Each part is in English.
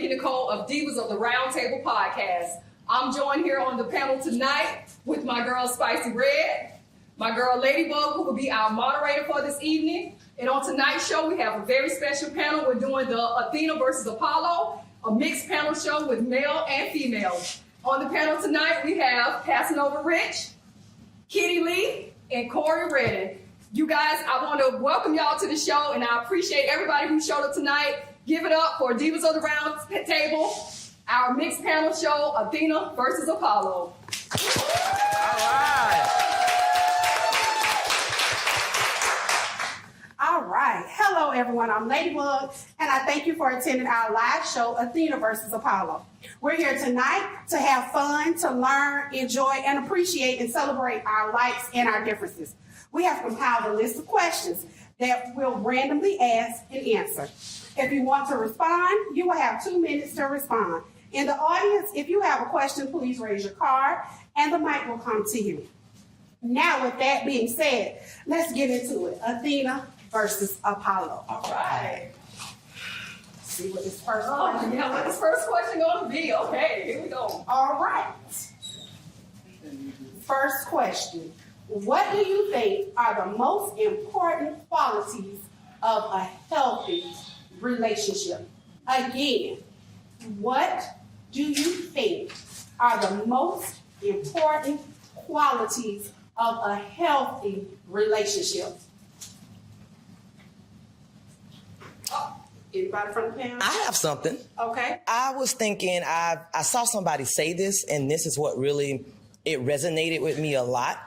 Nikki Nicole of Divas of the Round Table podcast. I'm joined here on the panel tonight with my girl Spicy Red, my girl Ladybug, who will be our moderator for this evening. And on tonight's show, we have a very special panel. We're doing the Athena versus Apollo, a mixed panel show with male and female. On the panel tonight, we have Casanova Rich, Kitty Lee, and Corey Redden. You guys, I want to welcome y'all to the show, and I appreciate everybody who showed up tonight. Give it up for Divas of the Round Table, our mixed panel show, Athena versus Apollo. All right. All right. Hello, everyone. I'm Ladybug, and I thank you for attending our live show, Athena versus Apollo. We're here tonight to have fun, to learn, enjoy, and appreciate and celebrate our likes and our differences. We have compiled a list of questions that we'll randomly ask and answer. If you want to respond, you will have 2 minutes to respond. In the audience, if you have a question, please raise your card, and the mic will come to you. Now, with that being said, let's get into it. Athena versus Apollo. All right. See what this first Oh, question yeah, what this first question going to be? Okay, here we go. All right. First question. What do you think are the most important qualities of a healthy relationship? Again, what do you think are the most important qualities of a healthy relationship? Anybody from the panel? I have something. Okay. I was thinking, I saw somebody say this, and this is what really, it resonated with me a lot.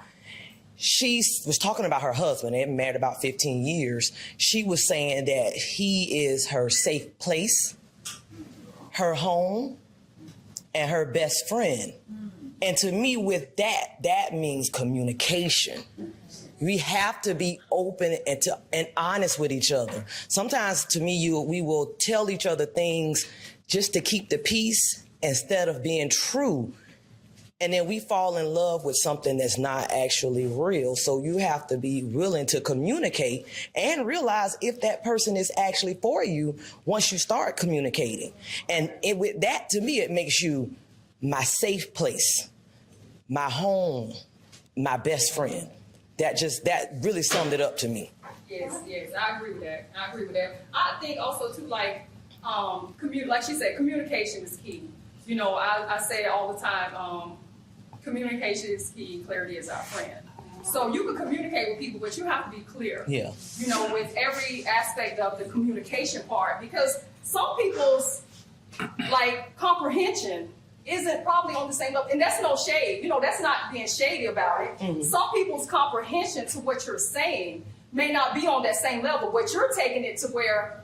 She was talking about her husband. They've been married about 15 years. She was saying that he is her safe place, her home, and her best friend. And to me, with that means communication. We have to be open and honest with each other. Sometimes, to me, we will tell each other things just to keep the peace instead of being true. And then we fall in love with something that's not actually real. So you have to be willing to communicate and realize if that person is actually for you once you start communicating. And with that, to me, it makes you my safe place, my home, my best friend. That really summed it up to me. Yes, I agree with that. I think also too, like she said, communication is key. You know, I say it all the time. Communication is key. Clarity is our friend. So you can communicate with people, but you have to be clear. Yeah. You know, with every aspect of the communication part, because some people's comprehension isn't probably on the same level, and that's no shade. You know, that's not being shady about it. Mm-hmm. Some people's comprehension to what you're saying may not be on that same level, but you're taking it to where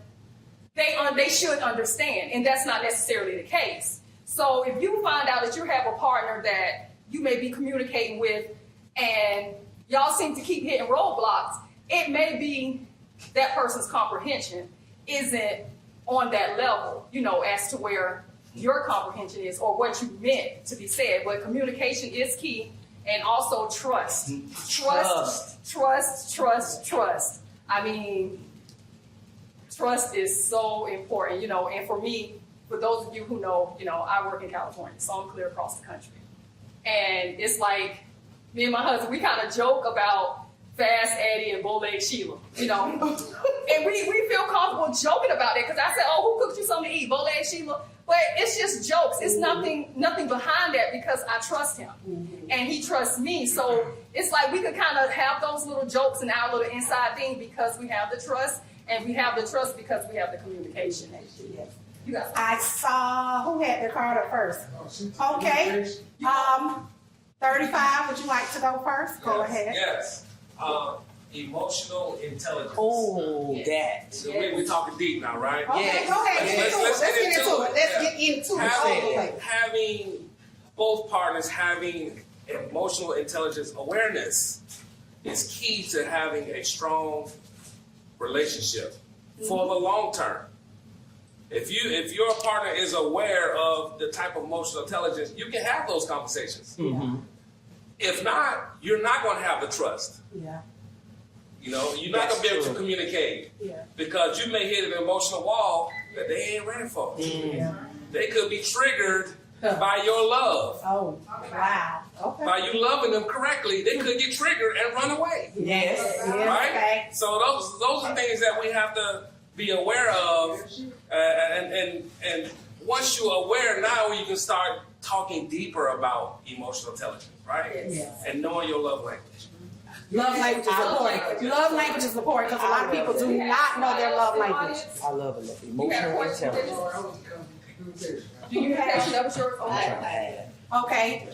they should understand, and that's not necessarily the case. So if you find out that you have a partner that you may be communicating with, and y'all seem to keep hitting roadblocks, it may be that person's comprehension isn't on that level, you know, as to where your comprehension is or what you meant to be said. But communication is key, and also trust. Trust. I mean, trust is so important, you know, and for me, for those of you who know, you know, I work in California, so I'm clear across the country. And it's like, me and my husband, we kind of joke about Fast Eddie and Bowleg Sheila, you know. And we feel comfortable joking about it, because I said, oh, who cooked you something to eat, Bowleg Sheila? But it's just jokes. It's nothing behind that, because I trust him. And he trusts me. So it's like we could kind of have those little jokes and our little inside thing because we have the trust, and we have the trust because we have the communication. You guys. I saw who had their card up first. Okay. 35, would you like to go first? Go ahead. Yes. Emotional intelligence. Oh, that. So we're talking deep now, right? Okay, Yes. go ahead. Let's get into it. Having both partners having emotional intelligence awareness is key to having a strong relationship for the long term. If your partner is aware of the type of emotional intelligence, you can have those conversations. Mm-hmm. If not, you're not going to have the trust. Yeah. You know, you're not going to be able to communicate. Yeah. Because you may hit an emotional wall that they ain't ready for. They could be triggered by your love. Oh, wow. Okay. By you loving them correctly, they could get triggered and run away. Yes. Right? Okay. So those are things that we have to be aware of, and once you're aware, now you can start talking deeper about emotional intelligence, right? Yes. And knowing your love language. Love language is important. Love language is important because a lot of people do not know their love language. I love it. You got a Emotional question? intelligence. Do you have? That was yours? I'm Okay. trying to add. Okay.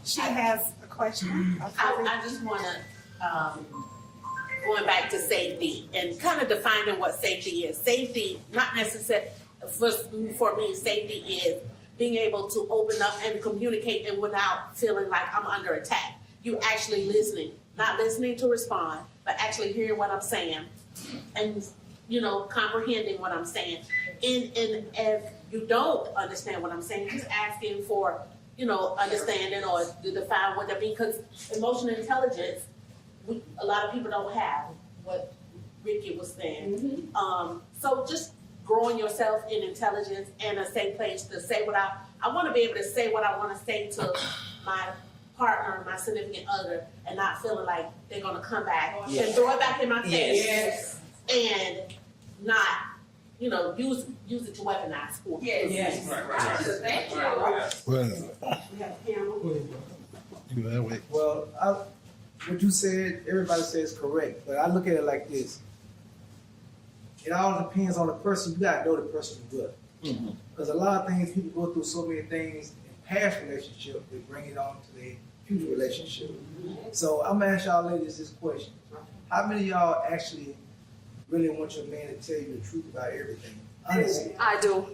She has a question. I just want to, going back to safety and kind of defining what safety is. Safety, not necessarily, for me, safety is being able to open up and communicate and without feeling like I'm under attack. You actually listening, not listening to respond, but actually hearing what I'm saying and, comprehending what I'm saying. And if you don't understand what I'm saying, just asking for, understanding or to define what that means. Because emotional intelligence, a lot of people don't have what Ricky was saying. So just growing yourself in intelligence and a safe place to say what I want to be able to say what I want to say to my partner, my significant other, and not feeling like they're going to come back and throw it back in my face and not, use it to weaponize for me. Yes. Right. Thank you. Well, We have a panel. you know, that way. Well, what you said, everybody says correct, but I look at it like this. It all depends on the person. You gotta know the person you're with. Because a lot of things, people go through so many things in past relationships, they bring it on to their future relationship. So I'm gonna ask y'all ladies this question. How many of y'all actually really want your man to tell you the truth about everything? Honestly. I do.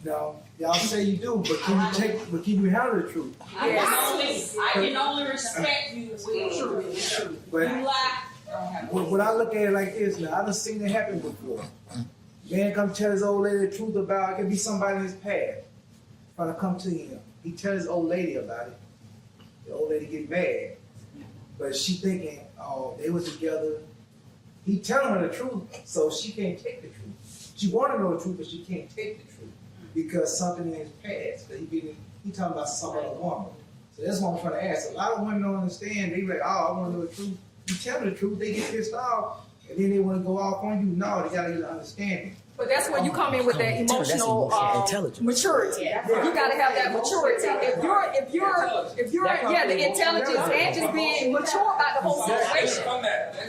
No, y'all say you do, but can you handle the truth? Yes. I can only respect you with truth. But You lie. when I look at it like this, now I done seen it happen before. Man come tell his old lady the truth about it. Could be somebody in his past trying to come to him. He tell his old lady about it. The old lady get mad, but she thinking, oh, they was together. He telling her the truth, so she can't take the truth. She want to know the truth, but she can't take the truth because something in his past. That he talking about some other woman. So that's what I'm trying to ask. A lot of women don't understand. They like, oh, I want to know the truth. You tell them the truth, they get pissed off, and then they want to go off on you. No, they gotta get an understanding. But that's where you come in with that That's emotional intelligence. maturity. You got to have that maturity. If you're the intelligence and just being mature about the whole situation.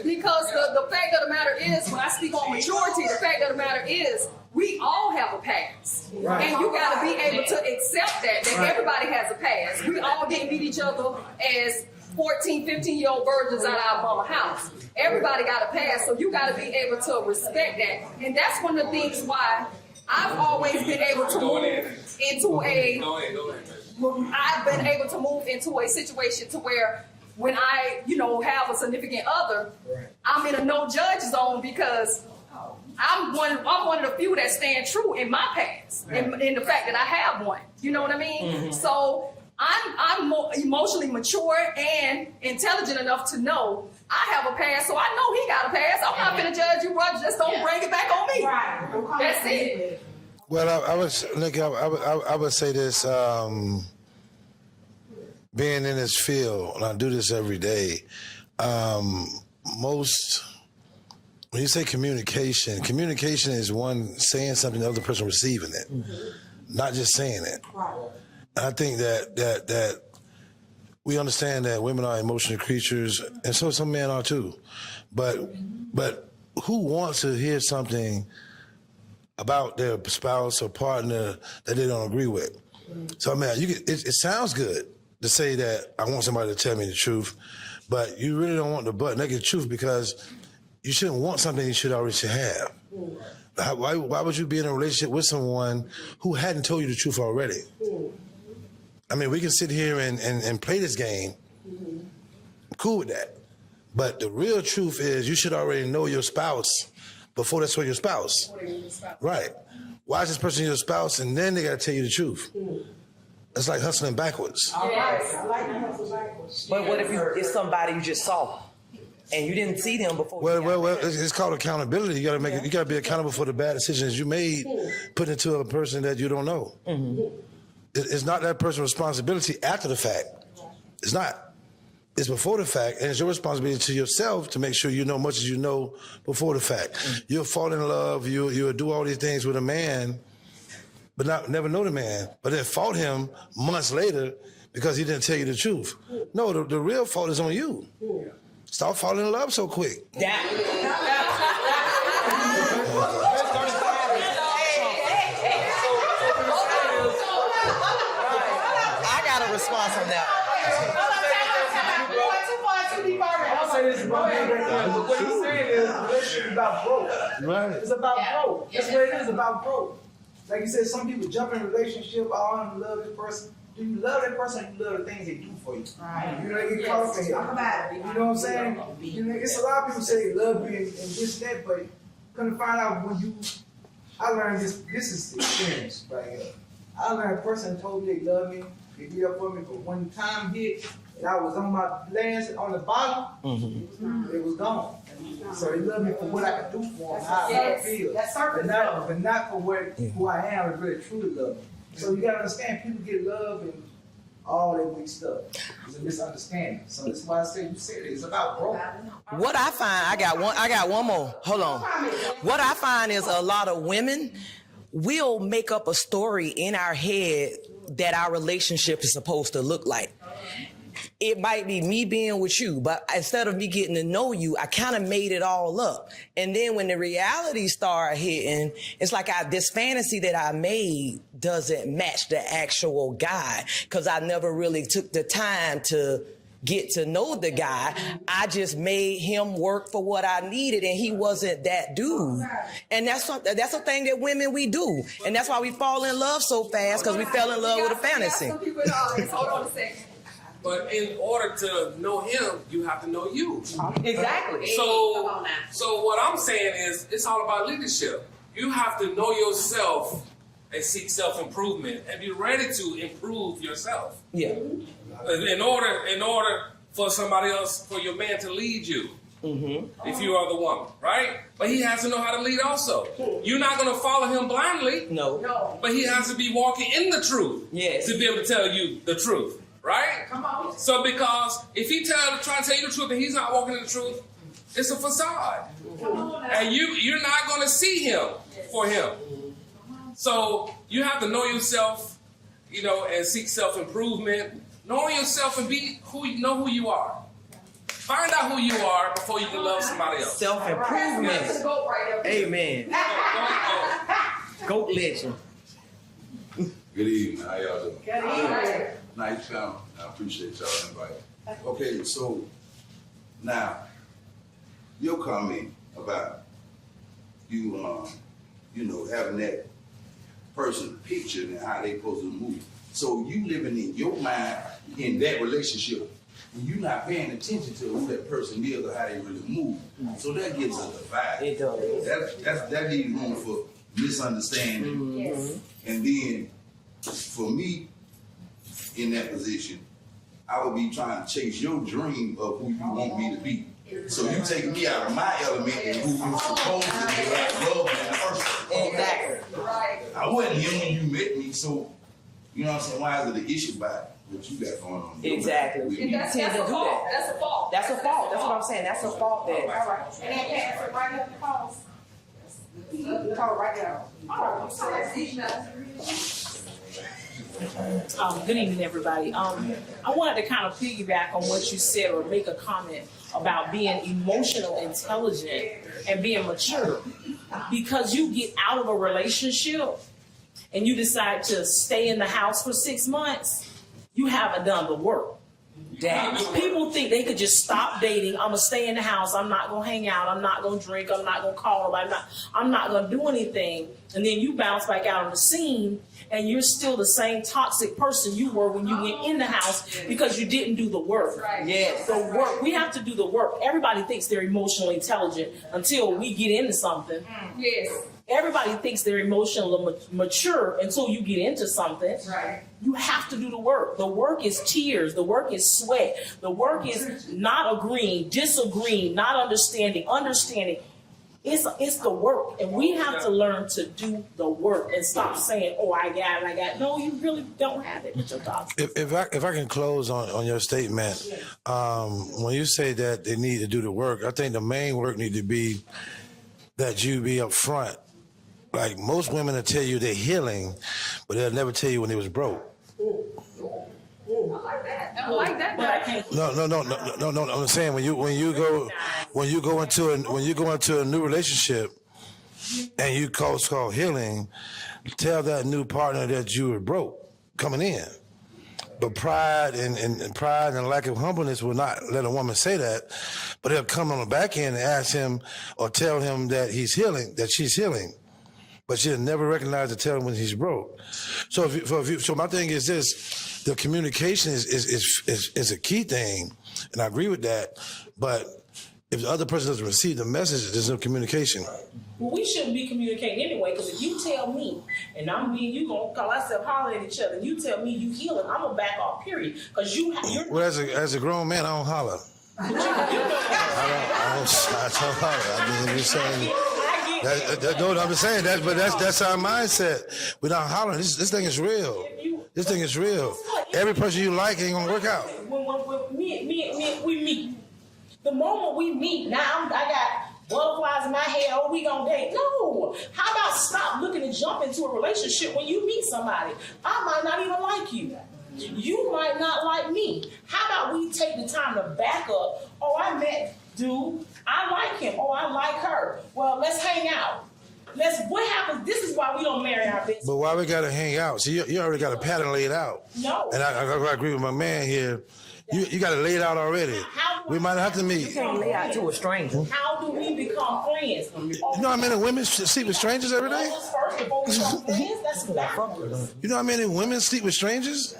Because the fact of the matter is, when I speak on maturity, the fact of the matter is, we all have a past. Right. And you got to be able to accept that everybody has a past. We all didn't meet each other as 14, 15-year-old virgins out of our mama house. Everybody got a past, so you got to be able to respect that. And that's one of the things why I've always been able to move into I've been able to move into a situation to where when I, have a significant other, I'm in a no judge zone because I'm one of the few that stand true in my past, in the fact that I have one. You know what I mean? So I'm more emotionally mature and intelligent enough to know I have a past, so I know he got a past. I'm not gonna judge you, bro. Just don't bring it back on me. Right. That's it. Well, I would say this, being in this field, and I do this every day, when you say communication is one saying something, the other person receiving it, not just saying it. Right. And I think that we understand that women are emotional creatures, and so some men are too. But who wants to hear something about their spouse or partner that they don't agree with? So I mean, it sounds good to say that I want somebody to tell me the truth, but you really don't want the butt naked truth because you shouldn't want something you should already have. Why would you be in a relationship with someone who hadn't told you the truth already? I mean, we can sit here and play this game. I'm cool with that. But the real truth is you should already know your spouse before that's your spouse. Right. Why is this person your spouse and then they got to tell you the truth? It's like hustling backwards. All right. I like to hustle backwards. But what if it's somebody you just saw? and you didn't see them before. Well, it's called accountability. You gotta you gotta be accountable for the bad decisions you made, put into a person that you don't know. It's not that person's responsibility after the fact. It's not. It's before the fact, and it's your responsibility to yourself to make sure you know much as you know before the fact. You'll fall in love, you'll do all these things with a man, but never know the man, but then fault him months later because he didn't tell you the truth. No, the real fault is on you. Stop falling in love so quick. I got a response on that. I'll say this about me right now. But what he's saying is, relationship is about growth. Right. It's about growth. That's what it is, about growth. Like you said, some people jump in a relationship, I want to love this person. Do you love that person, or you love the things they do for you? Right. You know, they get caught up in it. Talk about it. You know what I'm saying? You know, it's a lot of people say they love you and this and that, but come to find out when I learned this is experience right here. I learned a person told me they love me, they be up for me, but when time hit, and I was on my last, on the bottom, it was gone. So they love me for what I can do for them, how I feel. That's surface But not for who I am and really truly love me. So you gotta understand, people get love and all that weak stuff. It's a misunderstanding. So that's why I say you said it. It's about growth. What I find, I got one more. Hold on. What I find is a lot of women will make up a story in our head that our relationship is supposed to look like. It might be me being with you, but instead of me getting to know you, I kind of made it all up. And then when the reality started hitting, it's like this fantasy that I made doesn't match the actual guy, because I never really took the time to get to know the guy. I just made him work for what I needed, and he wasn't that dude. And that's a thing that women, we do. And that's why we fall in love so fast, because we fell in love with a fantasy. Some people in the audience, hold on a second. But in order to know him, you have to know you. Exactly. So what I'm saying is, it's all about leadership. You have to know yourself and seek self-improvement and be ready to improve yourself. Yeah. In order for somebody else, for your man to lead you, if you are the woman, right? But he has to know how to lead also. You're not going to follow him blindly. No. But he has to be walking in the truth. Yes. To be able to tell you the truth, right? Come on. So because if he try to tell you the truth and he's not walking in the truth, it's a facade. And you're not going to see him for him. So you have to know yourself, and seek self-improvement. Know yourself and know who you are. Find out who you are before you can love somebody else. Self-improvement. That's the goat right there. Amen. Goat legend. Good evening. How y'all doing? Good evening. Nice panel. I appreciate y'all invite. Okay, so now your comment about you, having that person pictured and how they supposed to move. So you living in your mind in that relationship, and you're not paying attention to who that person is or how they really move. So that gives a divide. It does. That leaves room for misunderstanding. Yes. And then, for me, in that position, I would be trying to chase your dream of who you want me to be. So you take me out of my element and who you're supposed to be like love in the first place. Exactly. Right. I wasn't here when you met me, so you know what I'm saying? Why is it an issue about what you got going on? Exactly. With And me? that's a fault. That's a fault. That's a fault. That's what I'm saying. That's a fault that. All right. And then pass it right up the calls. Call right down. Oh, sorry. Good evening, everybody. I wanted to kind of piggyback on what you said or make a comment about being emotional intelligent and being mature. Because you get out of a relationship and you decide to stay in the house for 6 months, you haven't done the work. People think they could just stop dating. I'm gonna stay in the house. I'm not gonna hang out. I'm not gonna drink. I'm not gonna call. I'm not gonna do anything. And then you bounce back out on the scene, and you're still the same toxic person you were when you went in the house because you didn't do the work. Right. Yes. The work. We have to do the work. Everybody thinks they're emotionally intelligent until we get into something. Yes. everybody thinks they're emotionally mature until you get into something. Right. You have to do the work. The work is tears. The work is sweat. The work is not agreeing, disagreeing, not understanding, understanding. It's the work, and we have to learn to do the work and stop saying, "Oh, I got it, I got it." No, you really don't have it with your thoughts. If I can close on your statement, when you say that they need to do the work, I think the main work need to be that you be upfront. Like most women will tell you they're healing, but they'll never tell you when they was broke. I like that. But I can't. No. I'm saying when you go into a new relationship and you call healing, tell that new partner that you were broke coming in. But pride and lack of humbleness will not let a woman say that. But they'll come on the back end and ask him or tell him that he's healing, that she's healing. But she'll never recognize or tell him when he's broke. So so my thing is this: the communication is a key thing, and I agree with that. But if the other person doesn't receive the message, there's no communication. Well, we shouldn't be communicating anyway, because if you tell me, and I'm being, you gonna call ourselves holler at each other, and you tell me you healing, I'm gonna back off, period. Because you're Well, as a grown man, I don't holler. I don't holler. I mean, you're saying. I'm just saying that, but that's our mindset. We're not hollering. This thing is real. This thing is real. Every person you like ain't gonna work out. When we meet. The moment we meet, now I got butterflies in my head. Oh, we gonna date? No. How about stop looking to jump into a relationship when you meet somebody? I might not even like you. You might not like me. How about we take the time to back up? Oh, I met dude. I like him. Oh, I like her. Well, let's hang out. What happens? This is why we don't marry our business. But why we gotta hang out? See, you already got a pattern laid out. No. And I agree with my man here. You got it laid out already. We might have to meet. You can't lay out to a stranger. How do we become friends? You know how many women sleep with strangers every day? First, before we become friends, that's backwards. You know how many women sleep with strangers?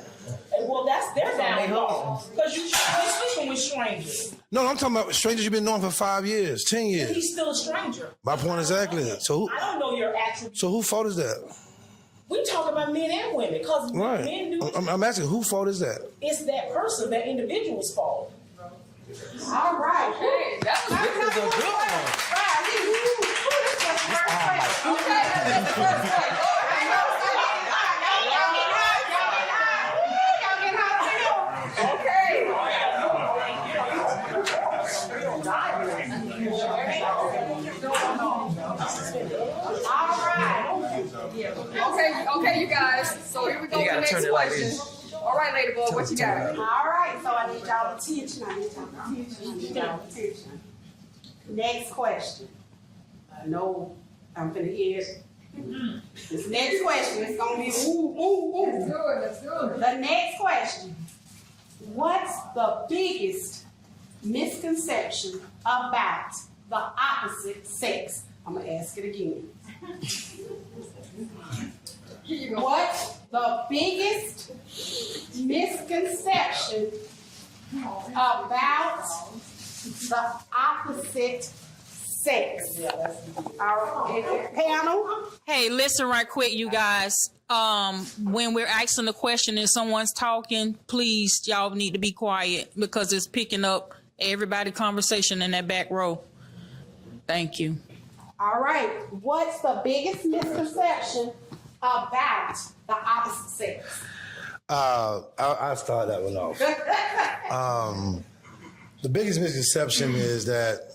Well, that's their downfall. Because you shouldn't be sleeping with strangers. No, I'm talking about strangers you've been knowing for 5 years, 10 years. He's still a stranger. My point exactly. So I don't know your actual. So whose fault is that? We talk about men and women because Right. men do. I'm asking, whose fault is that? It's that person, that individual's fault. All right. Okay, that was This is a good one. okay. That's the first one. Go ahead. Okay. Okay, you guys. So here we go You with the gotta next turn it like question. this. All right, Ladybug, what you got? All right, so I need y'all attention. Next question. No, I'm gonna hear it. This next question is gonna be That's good, that's good. The next question. What's the biggest misconception about the opposite sex? I'm gonna ask it again. Here you go. What's the biggest misconception about the opposite sex? Our panel. Hey, listen right quick, you guys. When we're asking the question and someone's talking, please, y'all need to be quiet because it's picking up everybody's conversation in that back row. Thank you. All right. What's the biggest misconception about the opposite sex? I'll start that one off. The biggest misconception is that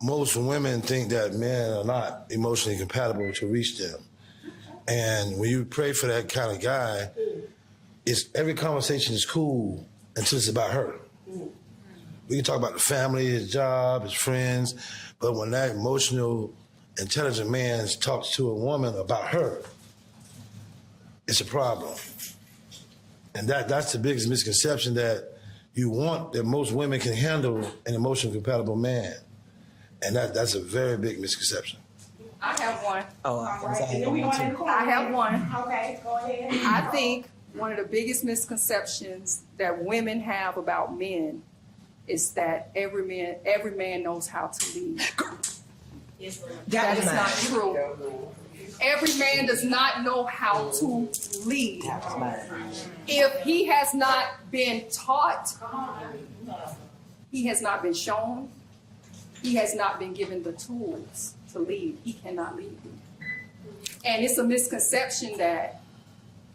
most women think that men are not emotionally compatible to reach them. And when you pray for that kind of guy, every conversation is cool until it's about her. We can talk about the family, his job, his friends, but when that emotional, intelligent man talks to a woman about her, it's a problem. And that's the biggest misconception, that you want that most women can handle an emotionally compatible man. And that's a very big misconception. I have one. Oh, I have one. Okay, go ahead. I think one of the biggest misconceptions that women have about men is that every man knows how to lead. That is not true. Every man does not know how to lead. If he has not been taught, he has not been shown, he has not been given the tools to lead, he cannot lead. And it's a misconception that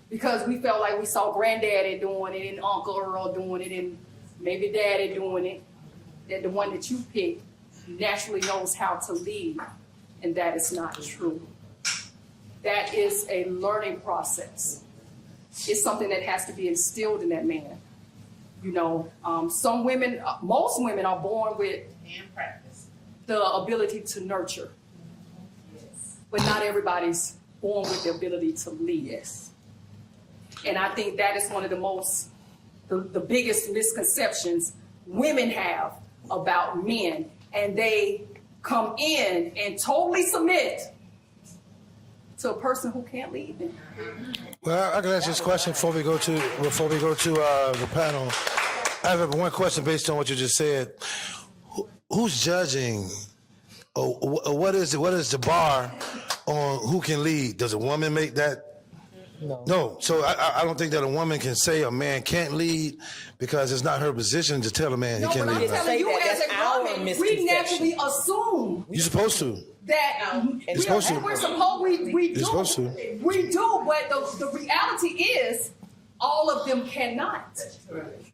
because we felt like we saw granddaddy doing it and Uncle Earl doing it and maybe daddy doing it, that the one that you pick naturally knows how to lead. And that is not true. That is a learning process. It's something that has to be instilled in that man. You know, some women, most women are born with the ability to nurture. But not everybody's born with the ability to lead. Yes. And I think that is one of the biggest misconceptions women have about men. And they come in and totally submit to a person who can't lead them. Well, I can ask this question before we go to the panel. I have one question based on what you just said. Who's judging? Or what is the bar on who can lead? Does a woman make that? No. So I don't think that a woman can say a man can't lead because it's not her position to tell a man he can't lead. I'm telling you, as a woman, we naturally assume You're supposed to. that You're supposed to. we're supposed we do. You're supposed to. We do, but the reality is all of them cannot.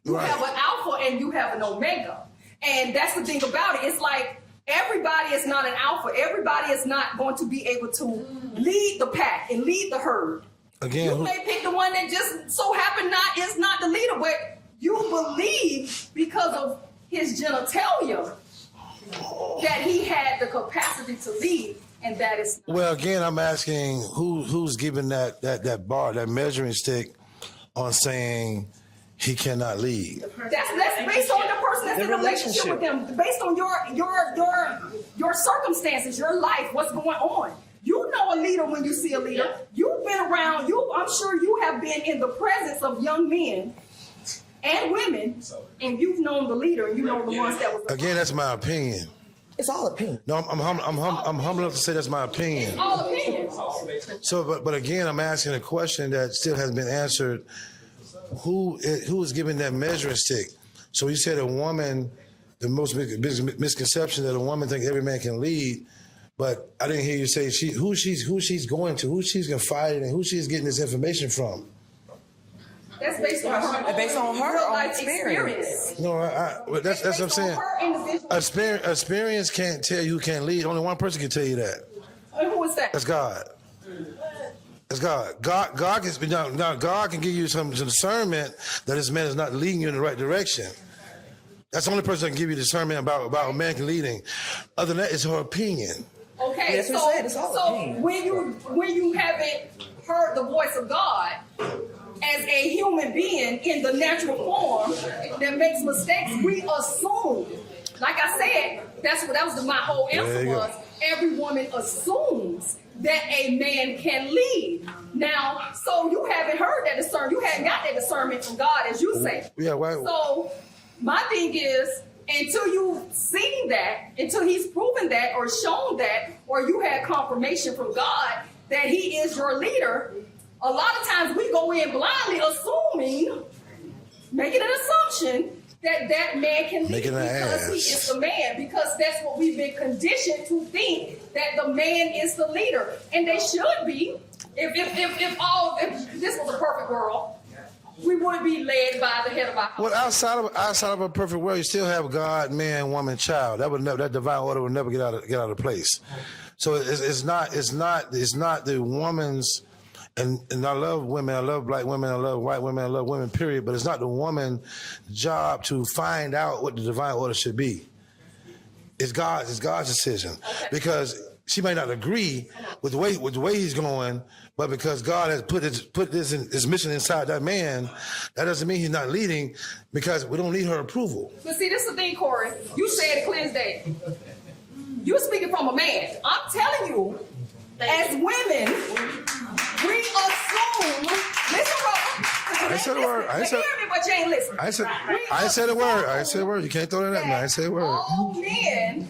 You Right. have an alpha and you have an omega. And that's the thing about it. It's like everybody is not an alpha. Everybody is not going to be able to lead the pack and lead the herd. Again, You may pick the one that just so happened is not the leader, but you believe because of his genitalia that he had the capacity to lead, and that is not. well, again, I'm asking who's giving that bar, that measuring stick, on saying he cannot lead. That's based on the person that's in a relationship with them, based on your circumstances, your life, what's going on. You know a leader when you see a leader. You've been around. I'm sure you have been in the presence of young men and women, and you've known the leader, and you know the ones that was. Again, that's my opinion. It's all opinion. No, I'm humble enough to say that's my opinion. All opinions. So, but again, I'm asking a question that still hasn't been answered. Who is giving that measuring stick? So you said a woman, the most big misconception that a woman thinks every man can lead, but I didn't hear you say who she's going to, who she's confiding in, who she's getting this information from. That's based on her own life experience. No, but that's what I'm saying. Experience can't tell you who can't lead. Only one person can tell you that. And who is that? That's God. That's God. God can now. God can give you some discernment that this man is not leading you in the right direction. That's the only person that can give you discernment about a man can leading. Other than that, it's her opinion. Okay, That's what I said, it's all so opinion. when you haven't heard the voice of God as a human being in the natural form that makes mistakes, we assume. Like I said, that was my whole There answer you go. was every woman assumes that a man can lead. Now, so you haven't heard that discernment. You haven't got that discernment from God, as you say. Yeah, why? So my thing is, until you've seen that, until he's proven that or shown that, or you had confirmation from God that he is your leader, a lot of times we go in blindly assuming, making an assumption that man can lead Making an because he ass. is the man, because that's what we've been conditioned to think, that the man is the leader. And they should be. If this was a perfect world, we would be led by the head of our house. Well, outside of a perfect world, you still have God, man, woman, child. That divine order will never get out of place. So it's not the woman's. And I love women. I love black women. I love white women. I love women. Period. But it's not the woman's job to find out what the divine order should be. It's God's decision, because she may not agree with the way he's going, but because God has put his mission inside that man, that doesn't mean he's not leading, because we don't need her approval. But see, this is the thing, Corey. You said it clear as day. You're speaking from a man. I'm telling you, as women, we assume. Listen, brother. I ain't said a word. You hear me, but you ain't listening. I said a word. I said a word. You can't throw that at me. I said a word. All men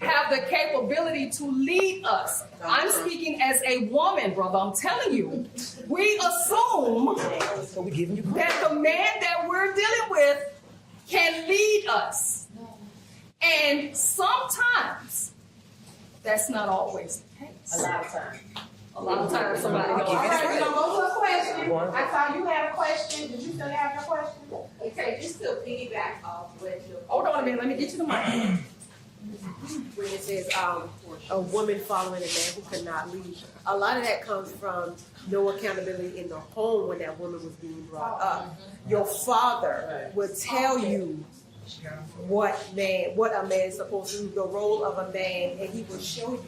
have have the capability to lead us. I'm speaking as a woman, brother. I'm telling you. We assume that the man that we're dealing with can lead us. And sometimes that's not always the case. A lot of times. A lot of times somebody goes, All right, we're gonna go to a question. I saw you had a question. Did you still have your question? Okay, just to piggyback off what you. hold on a minute, let me get you the mic. When it says a woman following a man who cannot lead, a lot of that comes from no accountability in the home when that woman was being brought up. Your father would tell you what a man is supposed to do, the role of a man, and he will show you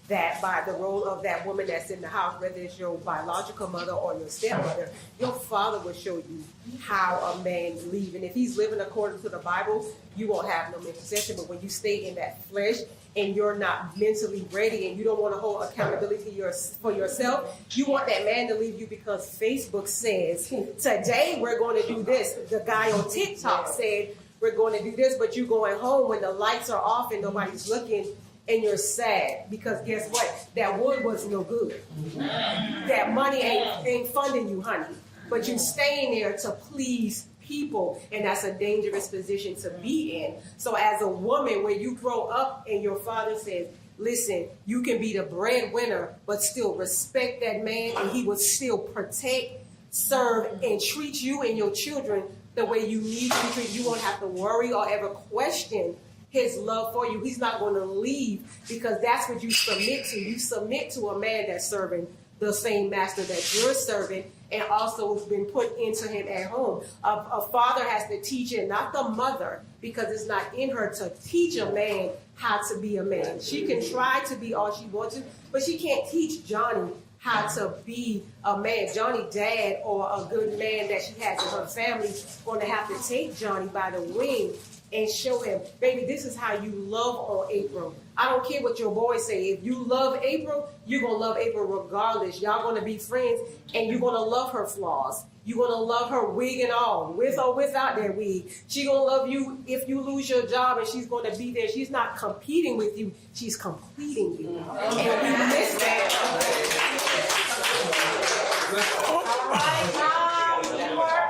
that by the role of that woman that's in the house, whether it's your biological mother or your stepmother, your father will show you how a man leads. And if he's living according to the Bible, you won't have no intercession. But when you stay in that flesh and you're not mentally ready and you don't want to hold accountability for yourself, you want that man to leave you because Facebook says, today we're going to do this. The guy on TikTok said, we're going to do this, but you're going home when the lights are off and nobody's looking. And you're sad because guess what? That wood was no good. That money ain't funding you, honey. But you staying there to please people, and that's a dangerous position to be in. So as a woman, when you grow up and your father says, listen, you can be the breadwinner, but still respect that man, and he will still protect, serve, and treat you and your children the way you need to be treated. You won't have to worry or ever question his love for you. He's not going to leave because that's what you submit to. You submit to a man that's serving the same master that you're serving and also has been put into him at home. A father has to teach it, not the mother, because it's not in her to teach a man how to be a man. She can try to be all she wants to, but she can't teach Johnny how to be a man. Johnny dad or a good man that she has in her family is going to have to take Johnny by the wing and show him, baby, this is how you love on April. I don't care what your boys say. If you love April, you're going to love April regardless. Y'all going to be friends, and you're going to love her flaws. You're going to love her wig and all, with or without that wig. She's going to love you if you lose your job, and she's going to be there. She's not competing with you. She's completing you. And we miss that.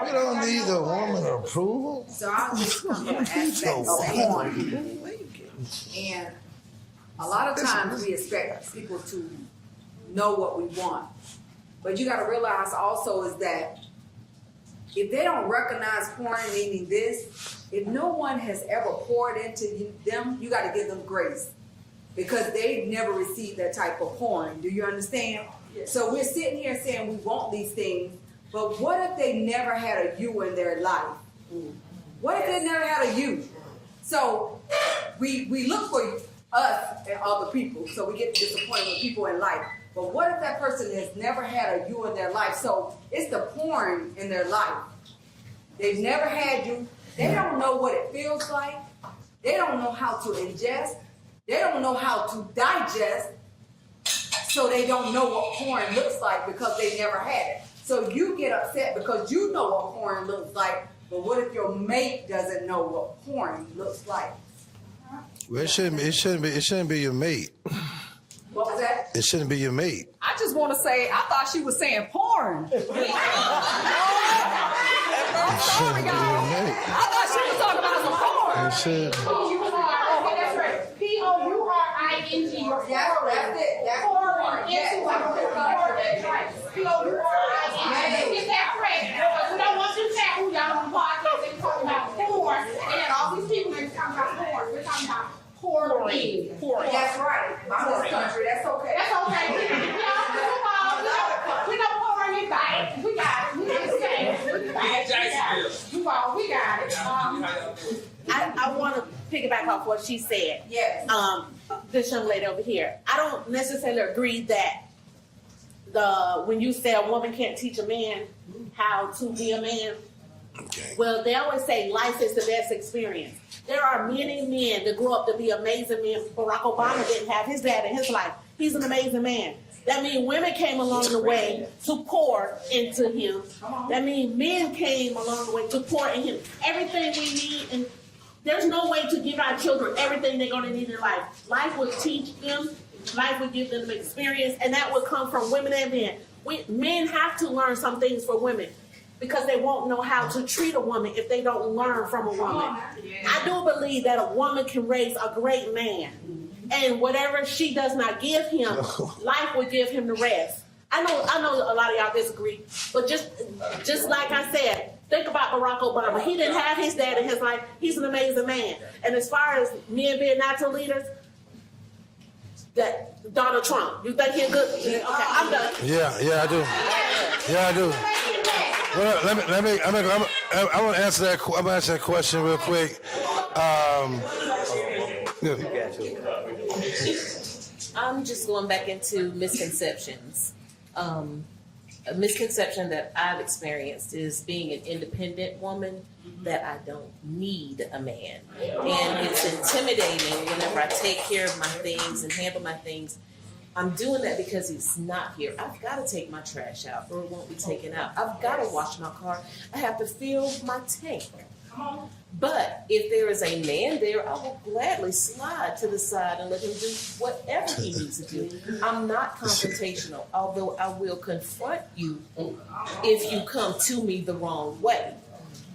We don't need a woman approval. So I'll just come from an aspect of porn. And a lot of times we expect people to know what we want. But you got to realize also is that if they don't recognize porn meaning this, if no one has ever poured into them, you got to give them grace. Because they've never received that type of porn. Do you understand? Yes. So we're sitting here saying we want these things, but what if they never had a you in their life? What if they never had a you? So we look for us and other people, so we get disappointed with people in life. But what if that person has never had a you in their life? So it's the porn in their life. They've never had you. They don't know what it feels like. They don't know how to ingest. They don't know how to digest. So they don't know what porn looks like because they never had it. So you get upset because you know what porn looks like, but what if your mate doesn't know what porn looks like? Well, it shouldn't be your mate. What was that? It shouldn't be your mate. I just want to say, I thought she was saying porn. I'm sorry, y'all. I thought she was talking about some porn. It should. That's right. P-O-U-R-I-N-G. Yeah, that's it. That's porn. P-O-U-R-I-N-G. Is that correct? We don't want you to chat who y'all on the podcast and talking about porn. And then all these people are talking about porn. We're talking about porn. That's right. My this country. That's okay. That's okay. We know porn is bad. We got it. We understand. We got it. I want to piggyback off what she said. Yes. This young lady over here. I don't necessarily agree that when you say a woman can't teach a man how to be a man. Okay. Well, they always say life is the best experience. There are many men that grew up to be amazing men. Barack Obama didn't have his dad in his life. He's an amazing man. That means women came along the way to pour into him. That means men came along the way to pour in him. Everything we need in There's no way to give our children everything they're going to need in life. Life will teach them. Life will give them experience, and that will come from women and men. Men have to learn some things for women because they won't know how to treat a woman if they don't learn from a woman. I do believe that a woman can raise a great man, and whatever she does not give him, life will give him the rest. I know a lot of y'all disagree, but just like I said, think about Barack Obama. He didn't have his dad in his life. He's an amazing man. And as far as men being natural leaders, that Donald Trump, you think he's good? Okay, I'm done. Yeah, I do. Yeah, I do. Well, I want to answer that. I'm gonna answer that question real quick. I'm just going back into misconceptions. A misconception that I've experienced is being an independent woman, that I don't need a man. And it's intimidating whenever I take care of my things and handle my things. I'm doing that because he's not here. I've got to take my trash out or it won't be taken out. I've got to wash my car. I have to fill my tank. But if there is a man there, I will gladly slide to the side and let him do whatever he needs to do. I'm not confrontational, although I will confront you if you come to me the wrong way.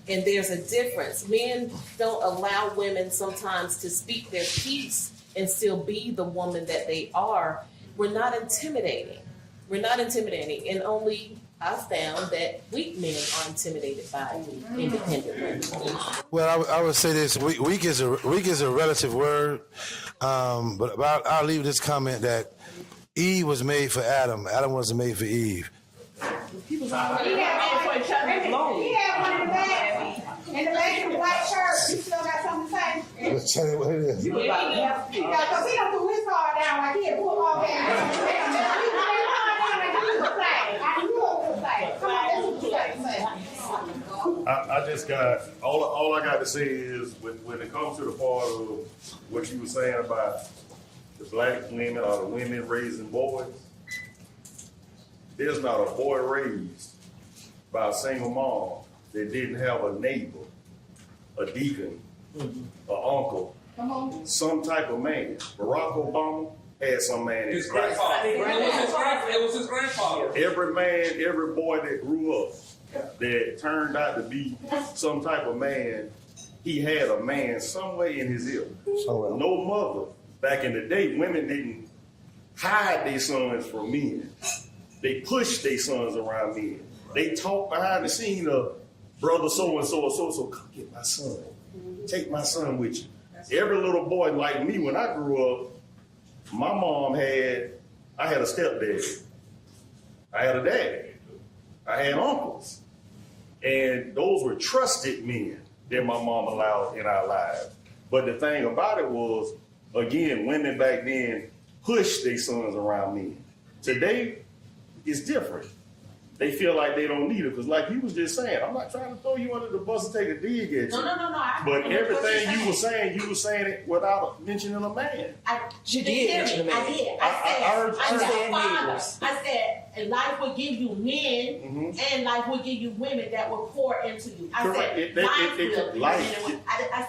And there's a difference. Men don't allow women sometimes to speak their piece and still be the woman that they are. We're not intimidating. And only I've found that weak men are intimidated by independent women. Well, I would say this: weak is a relative word, but I'll leave this comment that Eve was made for Adam. Adam wasn't made for Eve. He had one in the back. In the back of the white shirt. You still got something to say? Tell me what it is. Yeah, because he don't do his car down like he had pulled all down. I just got all I got to say is when it comes to the part of what you were saying about the black women or the women raising boys, there's not a boy raised by a single mom that didn't have a neighbor, a deacon, an uncle, some type of man. Barack Obama had some man in his grandfather. It was his grandfather. Every man, every boy that grew up that turned out to be some type of man, he had a man somewhere in his ear. No mother. Back in the day, women didn't hide their sons from men. They pushed their sons around men. They talked behind the scene of brother so-and-so or so, come get my son. Take my son with you. Every little boy like me, when I grew up, my mom I had a stepdad. I had a dad. I had uncles. And those were trusted men that my mom allowed in our lives. But the thing about it was, again, women back then pushed their sons around men. Today, it's different. They feel like they don't need it. Because like you was just saying, I'm not trying to throw you under the bus and take a dig at you. No. But everything you were saying it without mentioning a man. She did mention a man. I did. I said, and life will give you men, and life will give you women that will pour into you. I Correct. said, I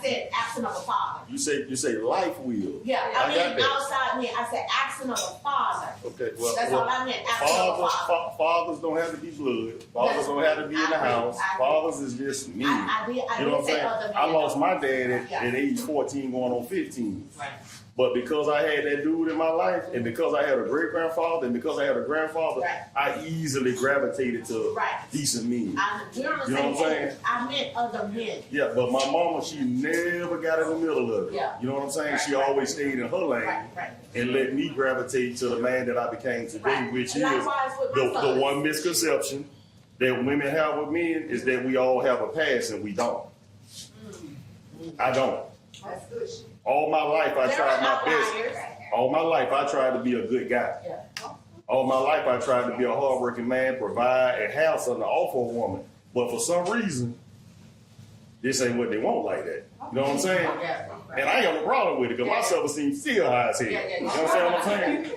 said, absent of a father. You say life will. Yeah, I mean, outside men. I said, absent of a father. Okay, well, That's all I meant. Absent of a father. Fathers don't have to be blood. Fathers don't have to be in the house. Fathers is just me. I you know what I'm saying? I lost my dad at age 14 going on 15. Right. But because I had that dude in my life, and because I had a great-grandfather, and because I had a grandfather, I easily gravitated to decent men. You know what I'm saying? I meant other men. Yeah, but my mama, she never got in the middle of it. Yeah. You know what I'm saying? She always stayed in her lane and let me gravitate to the man that I became today, which is the one misconception that women have with men is that we all have a past and we don't. I don't. That's good. All my life, I tried my best. All my life, I tried to be a good guy. All my life, I tried to be a hardworking man, provide, and have something to offer a woman. But for some reason, this ain't what they want like that. You know what I'm saying? And I ain't got no problem with it because my self-esteem still high as hell. You know what I'm saying?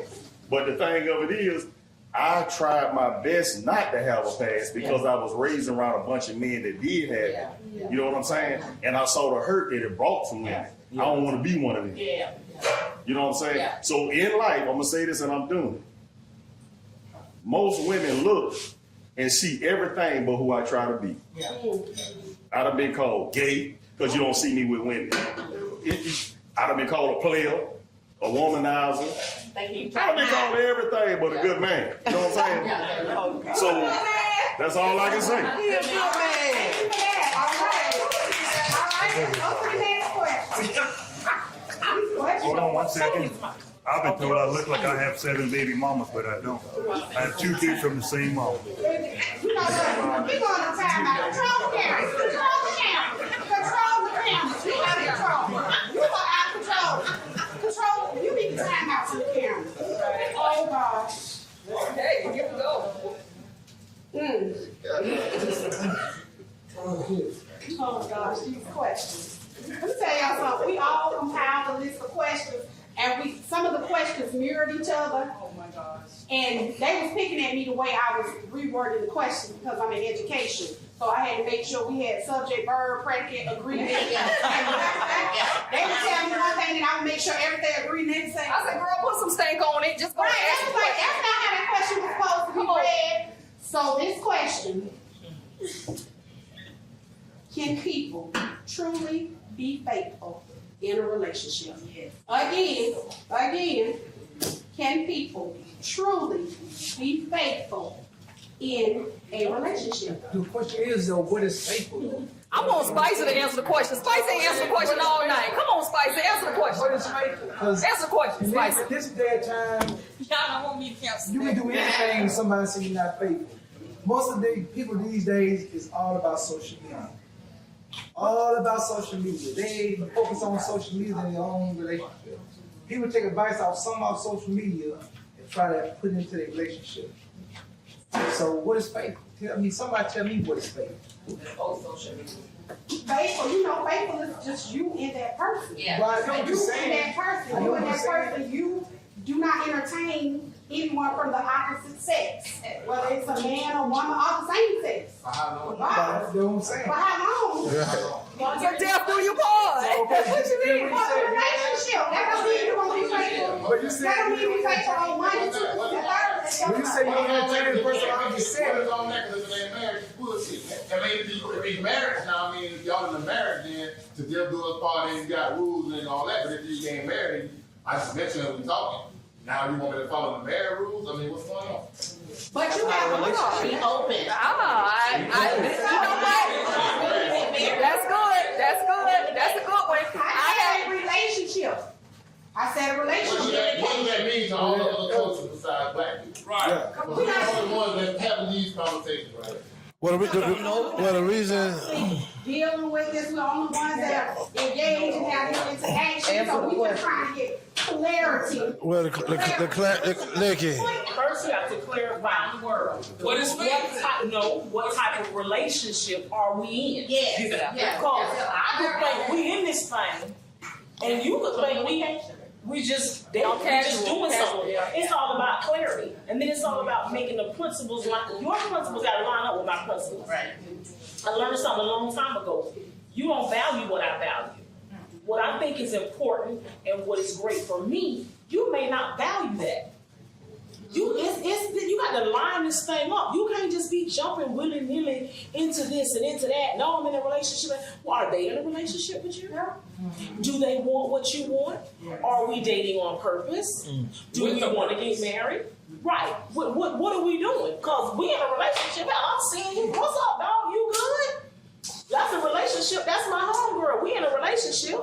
But the thing of it is, I tried my best not to have a past because I was raised around a bunch of men that did have it. You know what I'm saying? And I saw the hurt that it brought from women. I don't want to be one of them. Yeah. You know what I'm saying? Yeah. So in life, I'm gonna say this and I'm doing it. Most women look and see everything but who I try to be. Yeah. I'd have been called gay because you don't see me with women. I'd have been called a player, a womanizer. I'd have been called everything but a good man. You know what I'm saying? So that's all I can say. All right. Go to the next question. Hold on 1 second. I've been told I look like I have 7 baby mamas, but I don't. I have 2 kids from the same mom. You know what? We're going to time out. Control the camera. Control the camera. Control the camera. You out of control. You are out of control. Control. You need to time out from the camera. Oh, gosh. Hey, here we go. Oh, gosh, these questions. Let me tell y'all something. We all compiled a list of questions, and some of the questions mirrored each other. Oh my gosh. And they was picking at me the way I was rewording the questions because I'm in education. So I had to make sure we had subject, verb, predicate, agreement. They would tell me one thing and I would make sure everything agreed and everything. I said, girl, put some stank on it. Just go Right, ahead. that's not how that question was supposed to be read. So this question, can people truly be faithful in a relationship? Again, can people truly be faithful in a relationship? The question is though, what is faithful? I want Spicy to answer the question. Spicy ain't answer the question all night. Come on, Spicy, answer the question. What is faithful? 'Cause Answer the question, in Spicy. this day and time, Y'all don't want me to cancel you can do anything and somebody say you're not faithful. Most of the people these days is all about social media. All about social media. They focus on social media than their own relationship. People take advice off some off social media and try to put it into their relationship. So what is faithful? Somebody tell me what is faithful. Faithful, faithful is just you and that person. Yeah. Right, So I'm you just and saying. that person, I know you and what that you're saying. person, you do not entertain anyone from the opposite sex, whether it's a man or woman or the same sex. That's what I'm saying. For how long? So death do you part. What you mean? For the relationship. That don't mean you won't be faithful. But you said That don't mean you be faithful on one, two, and third. When you say you don't entertain the person, I'm just saying. It's on that because if it ain't marriage, it's bullshit. I mean, if he's married now, I mean, if y'all in the marriage, then to deal do us part, then you got rules and all that. But if you ain't married, I just mentioned that we talking. Now you want me to follow the married rules? I mean, what's going on? But you have a relationship. Be open. You know what? That's good. That's good. That's a good one. I said relationship. I said What relationship. does that mean to all the other cultures besides black people? Right. Because we're the only ones that having these conversations, right? Well, the reason. Dealing with this, we're the only ones that are engaged and have this interaction. So we just trying to get clarity. Well, Nikki. First, you have to clarify the word. What is faith? What type of relationship are we in? Yes. Because I could think we in this thing, and you could think we just doing something. It's all about clarity, and then it's all about making the principles like your principles got to line up with my principles. Right. I learned something a long time ago. You don't value what I value. What I think is important and what is great for me, you may not value that. You got to line this thing up. You can't just be jumping willy-nilly into this and into that. No, I'm in a relationship. Well, are they in a relationship with you? Do they want what you want? Are we dating on purpose? Do we want to get married? Right. What are we doing? Because we in a relationship. I'm seeing you. What's up, dog? You good? That's a relationship. That's my homegirl. We in a relationship.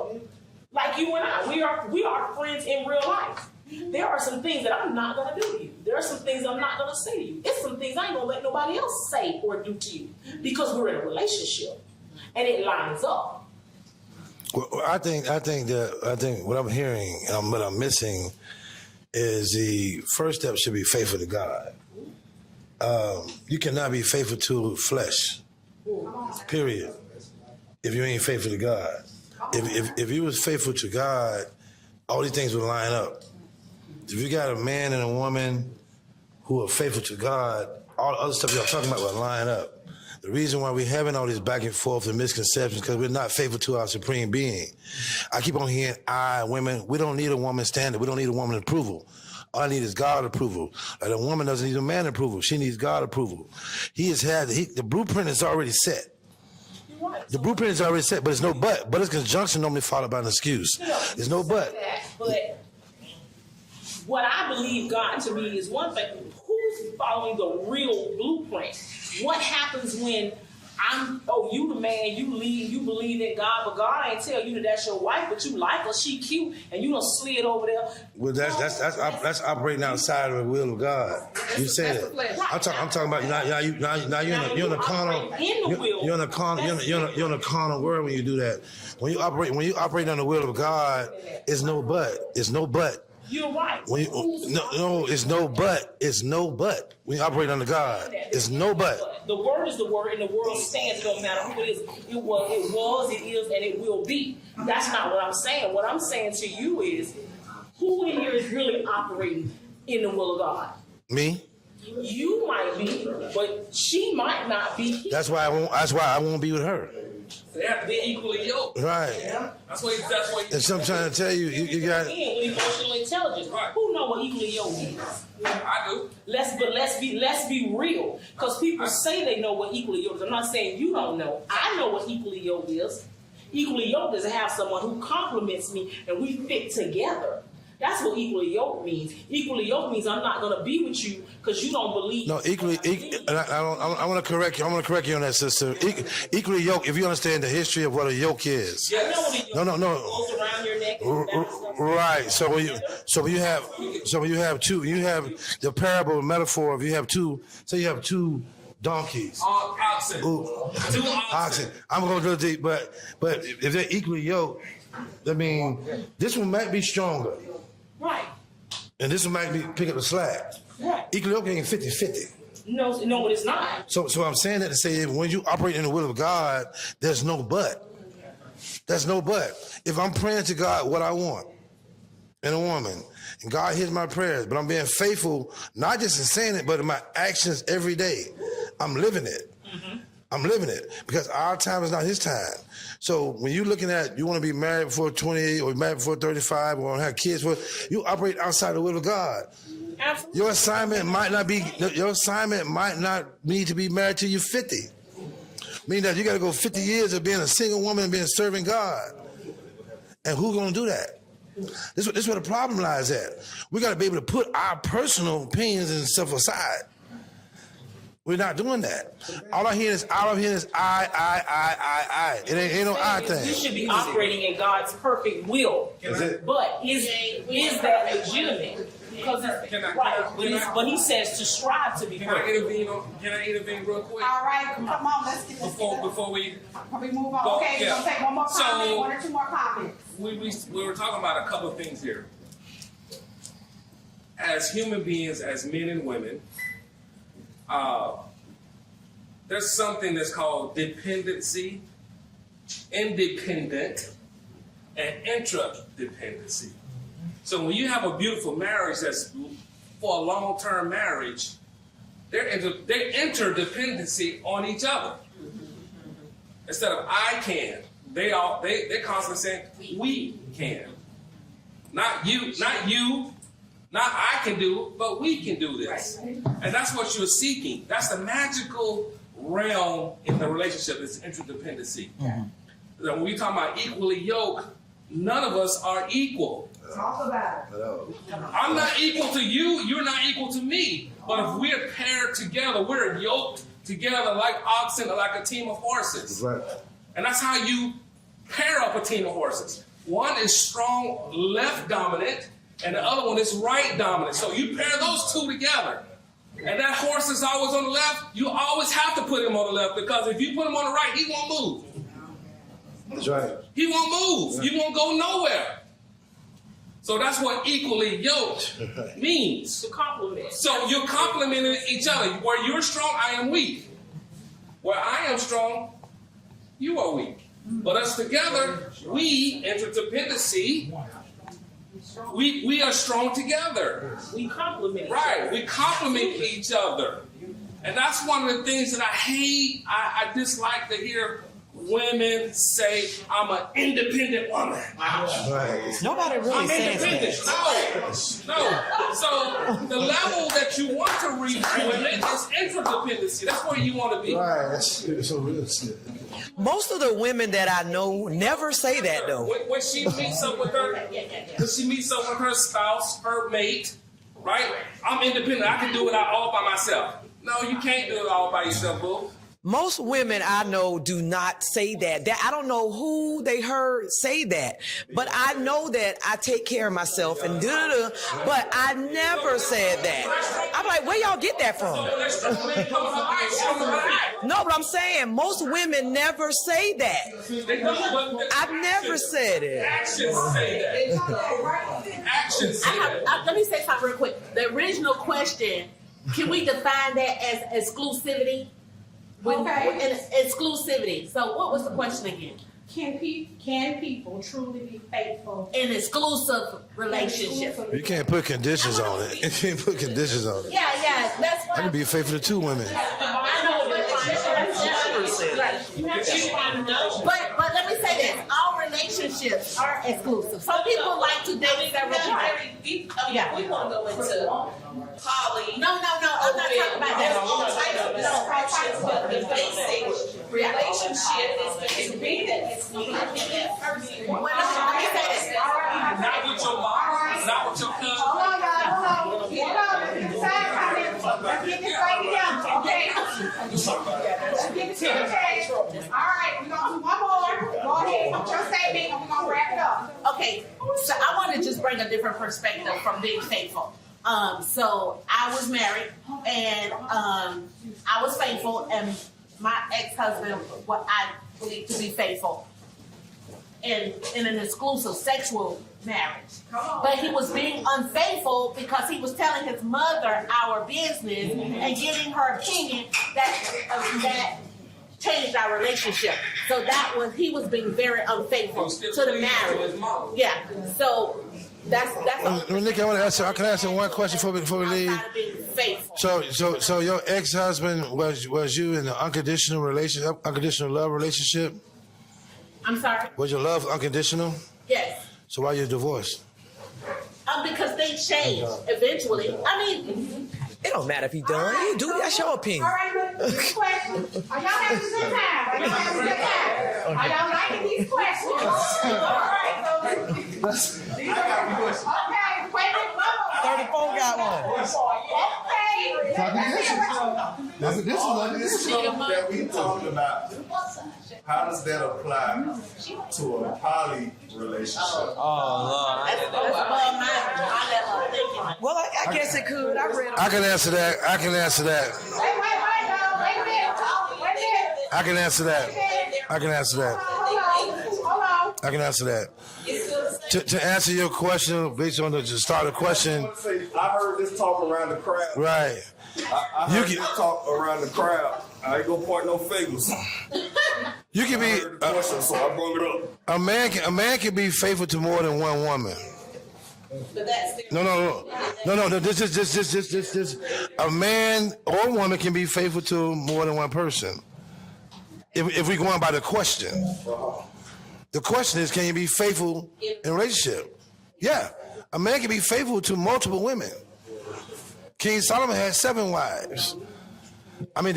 Like you and I. We are friends in real life. There are some things that I'm not going to do to you. There are some things I'm not going to say to you. It's some things I ain't going to let nobody else say or do to you because we're in a relationship and it lines up. Well, I think what I'm hearing and what I'm missing is the first step should be faithful to God. You cannot be faithful to flesh. Period. If you ain't faithful to God. If you was faithful to God, all these things would line up. If you got a man and a woman who are faithful to God, all the other stuff y'all talking about will line up. The reason why we're having all these back and forth and misconceptions because we're not faithful to our supreme being. I keep on hearing, women, we don't need a woman's standard. We don't need a woman's approval. All I need is God approval. Like a woman doesn't need a man approval. She needs God approval. The blueprint is already set. The blueprint is already set, but it's no but. But it's conjunction normally followed by an excuse. There's no but. But what I believe God to me is one thing. Who's following the real blueprint? What happens when you the man, you believe in God, but God ain't tell you that that's your wife, but you like her, she cute, and you done slid over there. Well, that's operating outside of the will of God. You said it. I'm talking about now you're in a carnal. You're in a carnal world when you do that. When you operate on the will of God, it's no but. It's no but. You're right. It's no but. It's no but. When you operate under God, it's no but. The word is the word, and the world stands. It don't matter who it is. It was, it is, and it will be. That's not what I'm saying. What I'm saying to you is, who in here is really operating in the will of God? Me. You might be, but she might not be. That's why I won't be with her. They have to be equally yoked. Right. Yeah. That's what. That's what I'm trying to tell you. You got emotional intelligence. Right. Who know what equally yoked is? I do. Let's be real. Because people say they know what equally yoked is. I'm not saying you don't know. I know what equally yoked is. Equally yoked is to have someone who compliments me and we fit together. That's what equally yoked means. Equally yoked means I'm not going to be with you because you don't believe. No, I want to correct you. I want to correct you on that, sister. Equally yoked. If you understand the history of what a yoke is. Yes. I know what a yoke No. goes around your neck. Right. So when you have two, you have the parable metaphor of you have two. So you have two donkeys. Oxen. Two oxen. I'm gonna go deep, but if they're equally yoked, I mean, this one might be stronger. Right. And this one might be pick up the slack. Right. Equally yoked ain't 50-50. No, it's not. So I'm saying that to say that when you operate in the will of God, there's no but. There's no but. If I'm praying to God what I want in a woman, and God hears my prayers, but I'm being faithful, not just in saying it, but in my actions every day. I'm living it. Mm-hmm. I'm living it because our time is not his time. So when you're looking at, you want to be married before 28 or married before 35 or have kids, you operate outside the will of God. Absolutely. Your assignment might not need to be married till you're 50. Meaning that you got to go 50 years of being a single woman and being serving God. And who's going to do that? This is where the problem lies at. We got to be able to put our personal opinions and stuff aside. We're not doing that. All I hear is I. It ain't no I thing. You should be operating in God's perfect will. But is that legitimate? Because but he says to strive to be perfect. Can I intervene real quick? All right, come on, let's get this. Before we move on. Okay, we're gonna take one more comment, one or two more comments. We were talking about a couple of things here. As human beings, as men and women, there's something that's called dependency, independent, and intradependency. So when you have a beautiful marriage that's for a long-term marriage, they're interdependency on each other. Instead of I can, they're constantly saying we can. Not you, not I can do, but we can do this. And that's what you're seeking. That's the magical realm in the relationship, is interdependency. Mm-hmm. When we talk about equally yoked, none of us are equal. Talk about it. I'm not equal to you, you're not equal to me. But if we're paired together, we're yoked together like oxen or like a team of horses. Right. And that's how you pair up a team of horses. One is strong left dominant, and the other one is right dominant. So you pair those two together. And that horse is always on the left, you always have to put him on the left, because if you put him on the right, he won't move. That's right. He won't move. He won't go nowhere. So that's what equally yoked means. To complement. So you're complementing each other. Where you're strong, I am weak. Where I am strong, you are weak. But us together, we, interdependency, We are strong together. We complement. Right. We complement each other. And that's one of the things that I hate. I dislike to hear women say, I'm an independent woman. Right. Nobody really I'm says independent. that. No. So the level that you want to reach women is interdependency. That's where you want to be. Right. That's so real. Most of the women that I know never say that though. When she meets up with her spouse, her mate, right? I'm independent. I can do it all by myself. No, you can't do it all by yourself, boo. Most women I know do not say that. I don't know who they heard say that, but I know that I take care of myself and but I never said that. I'm like, where y'all get that from? No, but I'm saying most women never say that. I've never said it. Actions say that. Actions say that. Let me say something real quick. The original question, can we define that as exclusivity? Exclusivity. So what was the question again? Can people truly be faithful in exclusive relationships? You can't put conditions on it. You can't put conditions on it. Yeah, that's why. I can be faithful to two women. I know, but let me say this: all relationships are exclusive. Some people like to date several people. Yeah, we want to go into poly. No, I'm not talking about that. But the basic relationship is to be that exclusive that person. Well, let me say this. Not with your mom, not with your cousin. Hold on, guys, hold on. Let's get this right together, okay? Let's get this together. All right, we're going to do one more. Go ahead, put your statement, and we're going to wrap it up. Okay, so I want to just bring a different perspective from being faithful. So I was married, and I was faithful, and my ex-husband, what I believe to be faithful, in an exclusive sexual marriage. But he was being unfaithful because he was telling his mother our business and giving her opinion that changed our relationship. So he was being very unfaithful to the marriage. Yeah. So that's Nick, I want to ask you. I can ask you one question before we leave. Faithful. So your ex-husband was you in an unconditional love relationship? I'm sorry? Was your love unconditional? Yes. So why you divorced? Because they changed eventually. I mean, it don't matter if he done. You do. That's your opinion. All right, look, this question. Are y'all having a good time? Are y'all liking these questions? All right, so these are okay. Wait a minute, 34 got one. This that we talking about, how does that apply to a poly relationship? Oh, Lord. Well, I guess it could. I can answer that. Wait a minute. I can answer that. Hold on. I can answer that. To answer your question, based on the start of the question. I heard this talk around the crowd. Right. I heard this talk around the crowd. I ain't gonna point no fingers. You can be question, so I brought it up. a man can be faithful to more than one woman. But that's No. This. A man or woman can be faithful to more than one person. If we're going by the question. The question is, can you be faithful in a relationship? Yeah. A man can be faithful to multiple women. King Solomon had 7 wives. I know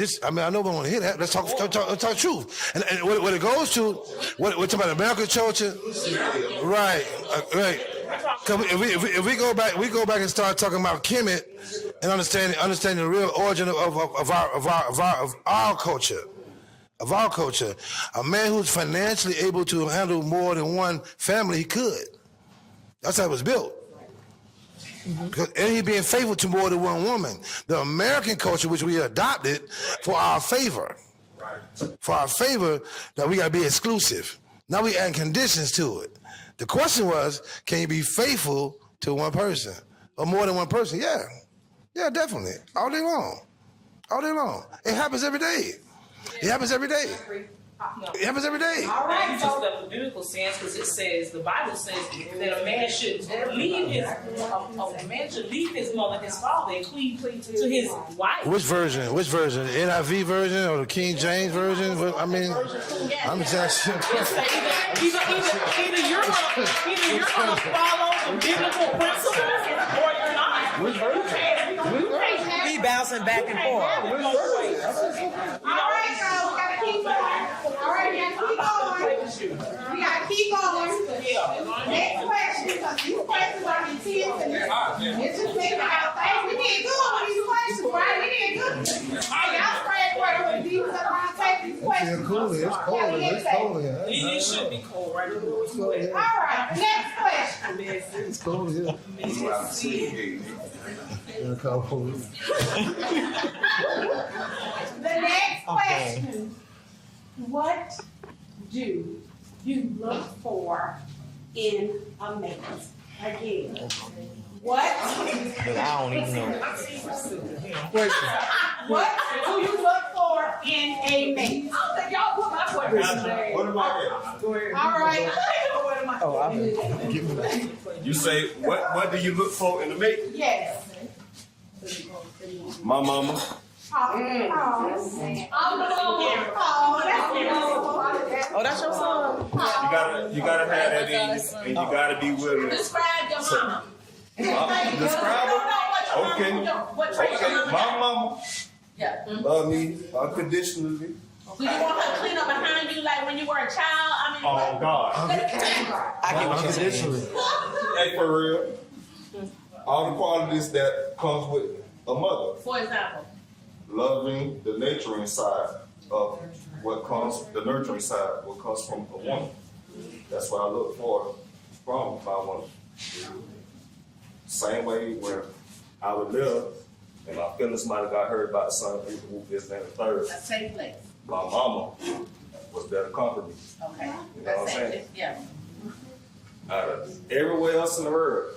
we want to hear that. Let's talk truth. And what it goes to, we're talking about American culture. Right. Cause if we go back and start talking about Kemet and understanding the real origin of our culture. Of our culture, a man who's financially able to handle more than one family, he could. That's how it was built. And he being faithful to more than one woman. The American culture, which we adopted for our favor. For our favor, that we got to be exclusive. Now we add conditions to it. The question was, can you be faithful to one person? Or more than one person? Yeah. Yeah, definitely. All day long. It happens every day. It happens every day. It happens every day. All right, Just so the biblical sense, because it says, the Bible says that a man should leave his mother and his father and cleave to his wife. Which version? Which version? The NIV version or the King James version? I mean, I'm just. Either you're gonna follow the biblical principles or you're not. Which version? He bouncing back and forth. all right, so we gotta keep going. All right, we gotta keep going. We gotta keep going. Next question, because these questions are intense and it's just making our face. We did good with these questions, right? We did good. Hey, y'all spread word with these around take these questions. It's cool. It's cold. It's cold. It should be cold, right? All right, next question. It's cold. The next question. What do you look for in a mate? Again, what? But I don't even know. What do you look for in a mate? I don't think y'all put my question today. What about All right. you say what do you look for in a mate? Yes. My mama. Oh, that's your son. You gotta have that in you, and you gotta be willing. Describe your mama. Describe her. Okay. My mama Yeah. love me unconditionally. Do you want her to clean up behind you like when you were a child? I mean, Oh God. I get what you're saying. Hey, for real. All the qualities that comes with a mother. for example. Loving the nurturing side of the nurturing side, what comes from a woman. That's what I look for from my woman. Same way when I would live and my feelings might have got hurt by something, this, that, and the third. A safe place. My mama was there to comfort me. Okay. You know what I'm saying? Yeah. Everywhere else in the world,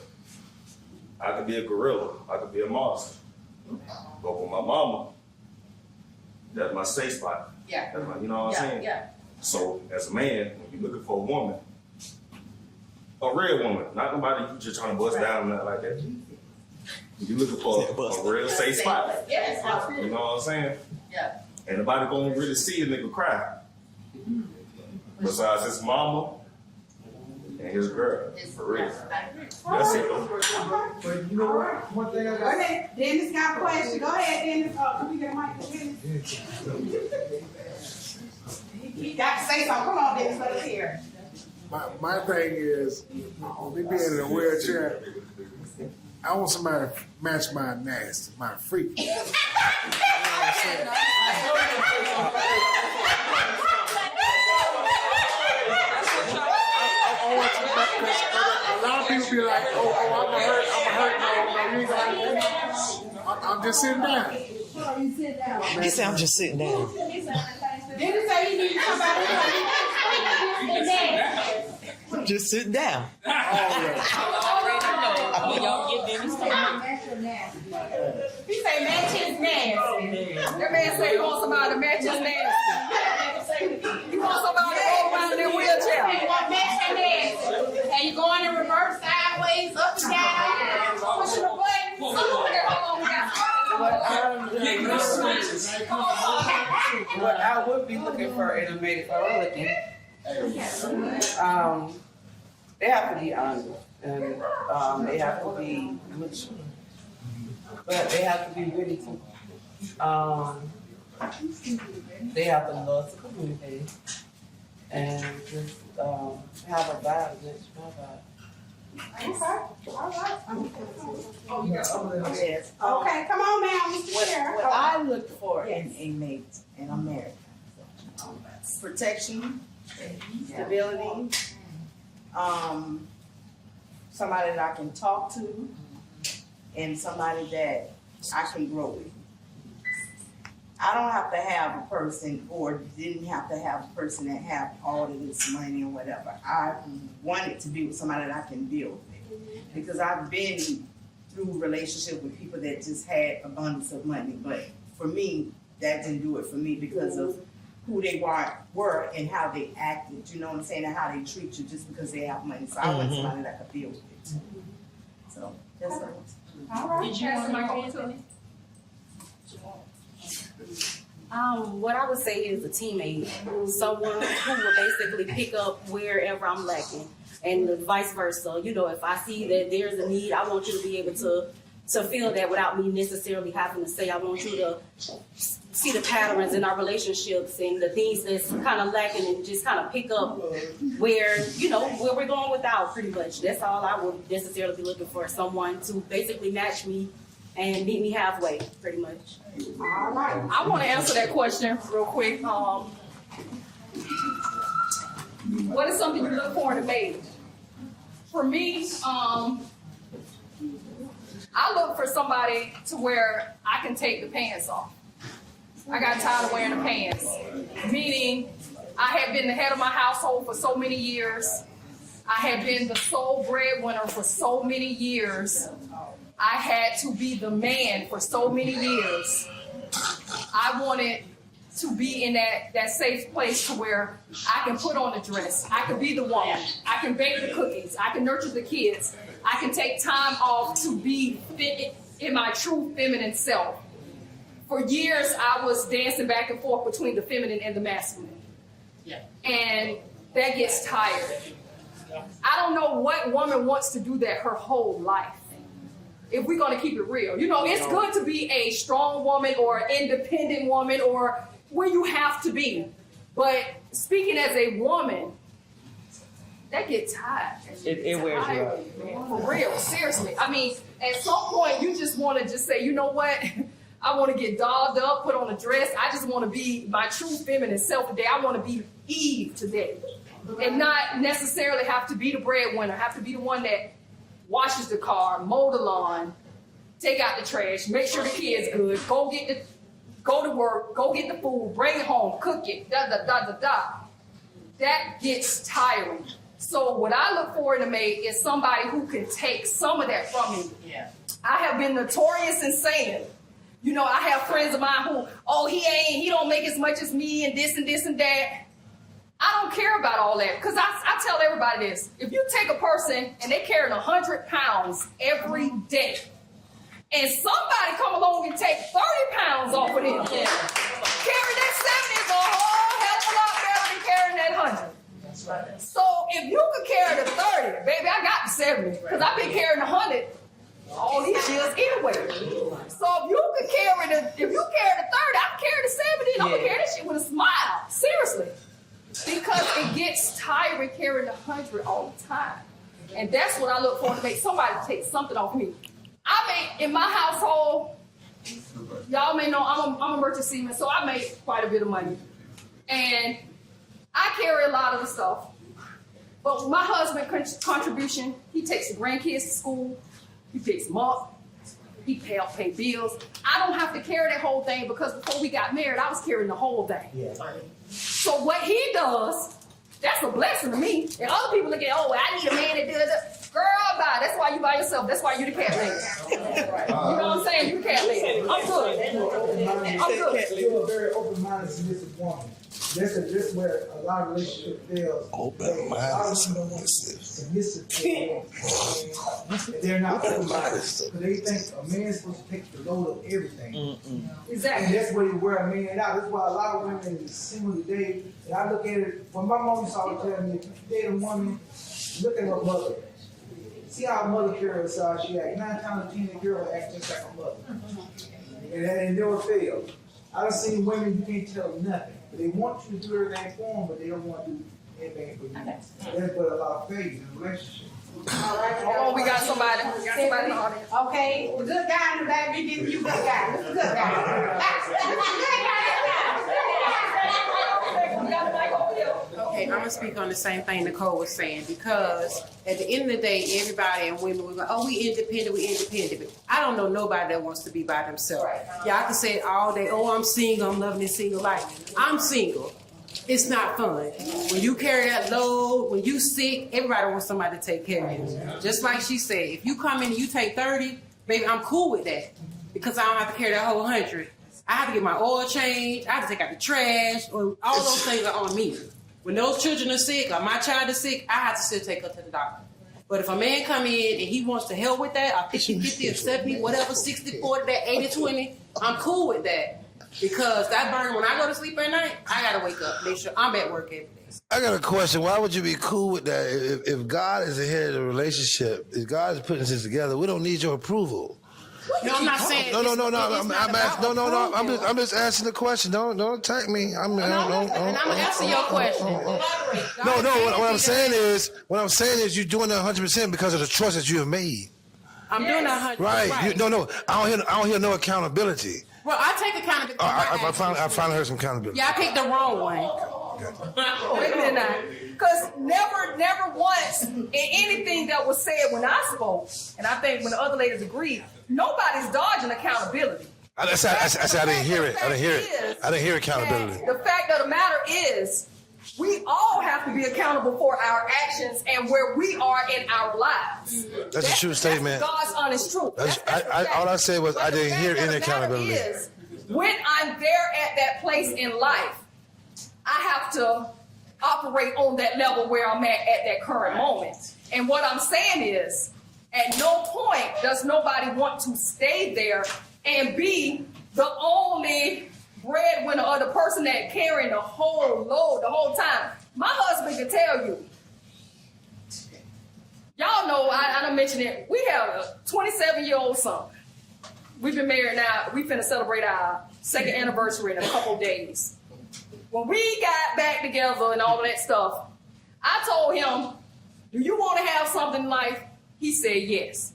I could be a gorilla, I could be a monster. But with my mama, that's my safe spot. Yeah. That's my, you know what I'm saying? Yeah. So as a man, when you're looking for a woman, a real woman, not nobody you just trying to bust down or nothing like that. You're looking for a real safe spot. Yes, absolutely. You know what I'm saying? Yeah. Ain't nobody gonna really see a nigga cry. Besides his mama and his girl. For real. That's it. But you know what? One thing I Go got. ahead. Dennis got a question. Go ahead, Dennis. Can we get a mic to Dennis? He got to say something. Come on, Dennis. Let us hear. My thing is, with me being in a wheelchair, I want somebody to match my nasty, my freak. You know what I'm saying? A lot of people be like, oh, I'm hurt. No, you ain't gonna hurt. I'm just sitting down. He said, I'm just sitting down. Dennis said he needs to come out. Just sitting down. He say match his nasty. That man say he wants somebody to match his nasty. You want somebody to roll around in their wheelchair. You want match your nasty. And you going in reverse, sideways, up and down, pushing the button. What I would be looking for in a mate if I were looking, they have to be honest and they have to be mature, but they have to be witty too. They have to love to communicate and just have a vibe, match my vibe. Yes. Okay, come on now, Mr. Chair. What I look for in a mate, and I'm married, protection, stability, somebody that I can talk to, and somebody that I can grow with. I don't have to have a person, or didn't have to have a person that have all of this money or whatever. I wanted to be with somebody that I can build with, because I've been through relationships with people that just had abundance of money. But for me, that didn't do it for me because of who they were and how they acted, you know what I'm saying, and how they treat you just because they have money. So I want somebody that could deal with it. So that's what I want. All right. Did you want to What I would say is a teammate, someone who will basically pick up wherever I'm lacking, and vice versa. You know, if I see that there's a need, I want you to be able to feel that without me necessarily having to say. I want you to see the patterns in our relationships and the things that's kind of lacking, and just kind of pick up where we're going without. Pretty much, that's all I would necessarily be looking for. Someone to basically match me and meet me halfway, pretty much. All right. I want to answer that question real quick. What is something you look for in a mate? For me, I look for somebody to where I can take the pants off. I got tired of wearing the pants. Meaning, I have been the head of my household for so many years. I have been the sole breadwinner for so many years. I had to be the man for so many years. I wanted to be in that safe place to where I can put on the dress. I can be the woman. I can bake the cookies. I can nurture the kids. I can take time off to be in my true feminine self. For years, I was dancing back and forth between the feminine and the masculine. Yeah. And that gets tired. I don't know what woman wants to do that her whole life. If we're going to keep it real. It's good to be a strong woman or an independent woman or where you have to be. But speaking as a woman, that gets tired. It wears you out. Man, for real, seriously. I mean, at some point, you just want to just say, you know what? I want to get dolled up, put on a dress. I just want to be my true feminine self today. I want to be Eve today. And not necessarily have to be the breadwinner, have to be the one that washes the car, mow the lawn, take out the trash, make sure the kids good, go to work, go get the food, bring it home, cook it, That gets tiring. So what I look for in a mate is somebody who can take some of that from me. Yeah. I have been notorious in saying, I have friends of mine who, he don't make as much as me and this and this and that. I don't care about all that because I tell everybody this. If you take a person and they're carrying 100 pounds every day and somebody come along and take 30 pounds off of them, carrying that 70 is a whole hell of a lot better than carrying that 100. That's right. So if you could carry the 30, baby, I got the 70 because I've been carrying 100 all these years anyway. So if you carry the 30, I can carry the 70 and I'm gonna carry that shit with a smile. Seriously. Because it gets tiring carrying 100 all the time. And that's what I look for to make somebody take something off me. In my household, y'all may know I'm a merchant seaman, so I make quite a bit of money. And I carry a lot of the stuff. But my husband's contribution, he takes the grandkids to school, he picks them up, he pay bills. I don't have to carry that whole thing because before we got married, I was carrying the whole thing. Yeah. So what he does, that's a blessing to me. And other people look at, I need a man that does it. Girl, bye. That's why you by yourself. That's why you the cat lady. You know what I'm saying? You the cat lady. I'm good. You're a very open-minded, submissive woman. This is where a lot of relationships fail. Open-minded, submissive people. They're not open-minded. Because they think a man's supposed to take the load of everything. Exactly. And that's where you wear a man out. That's why a lot of women is single today. And I look at it, when my mom used to always tell me, if you date a woman, look at her mother. See how her mother carries herself. She acts 9 times out of 10, the girl acts just like her mother. And it never fails. I've seen women you can't tell them nothing. They want you to do everything for them, but they don't want to do anything for you. That's what a lot of faith in a relationship. All right, we got somebody. In the audience. Okay, the good guy in the back, we give you good guy. This is a good guy. Okay, I'm gonna speak on the same thing Nicole was saying, because at the end of the day, everybody and women were like, we independent. I don't know nobody that wants to be by themselves. Y'all can say it all day, I'm single, I'm loving this single life. I'm single. It's not fun. When you carry that load, when you sick, everybody wants somebody to take care of you. Just like she said, if you come in and you take 30, baby, I'm cool with that because I don't have to carry that whole 100. I have to get my oil changed. I have to take out the trash. Or all those things are on me. When those children are sick or my child is sick, I have to still take her to the doctor. But if a man come in and he wants to help with that, or 50-50 or 70, whatever, 60-40, that 80-20, I'm cool with that. Because that burn, when I go to sleep at night, I gotta wake up, make sure I'm at work every day. I got a question. Why would you be cool with that? If God is the head of the relationship, if God is putting this together, we don't need your approval. No, I'm not saying. No. I'm just asking the question. Don't attack me. And I'm answering your question. No. What I'm saying is, you're doing that 100% because of the trust that you have made. I'm doing that 100%. Right. Right. No. I don't hear no accountability. Well, I take accountability. I finally heard some accountability. Yeah, I picked the wrong one. Wait a minute now. Because never once in anything that was said when I spoke, and I think when the other ladies agreed, nobody's dodging accountability. I said I didn't hear it. I didn't hear accountability. The fact of the matter is, we all have to be accountable for our actions and where we are in our lives. That's a true statement. That's God's honest truth. All I said was I didn't hear any accountability. Is, when I'm there at that place in life, I have to operate on that level where I'm at that current moment. And what I'm saying is, at no point does nobody want to stay there and be the only breadwinner or the person that carrying the whole load the whole time. My husband can tell you. Y'all know, I don't mention it, we have a 27-year-old son. We've been married now, we finna celebrate our second anniversary in a couple days. When we got back together and all of that stuff, I told him, do you want to have something in life? He said yes.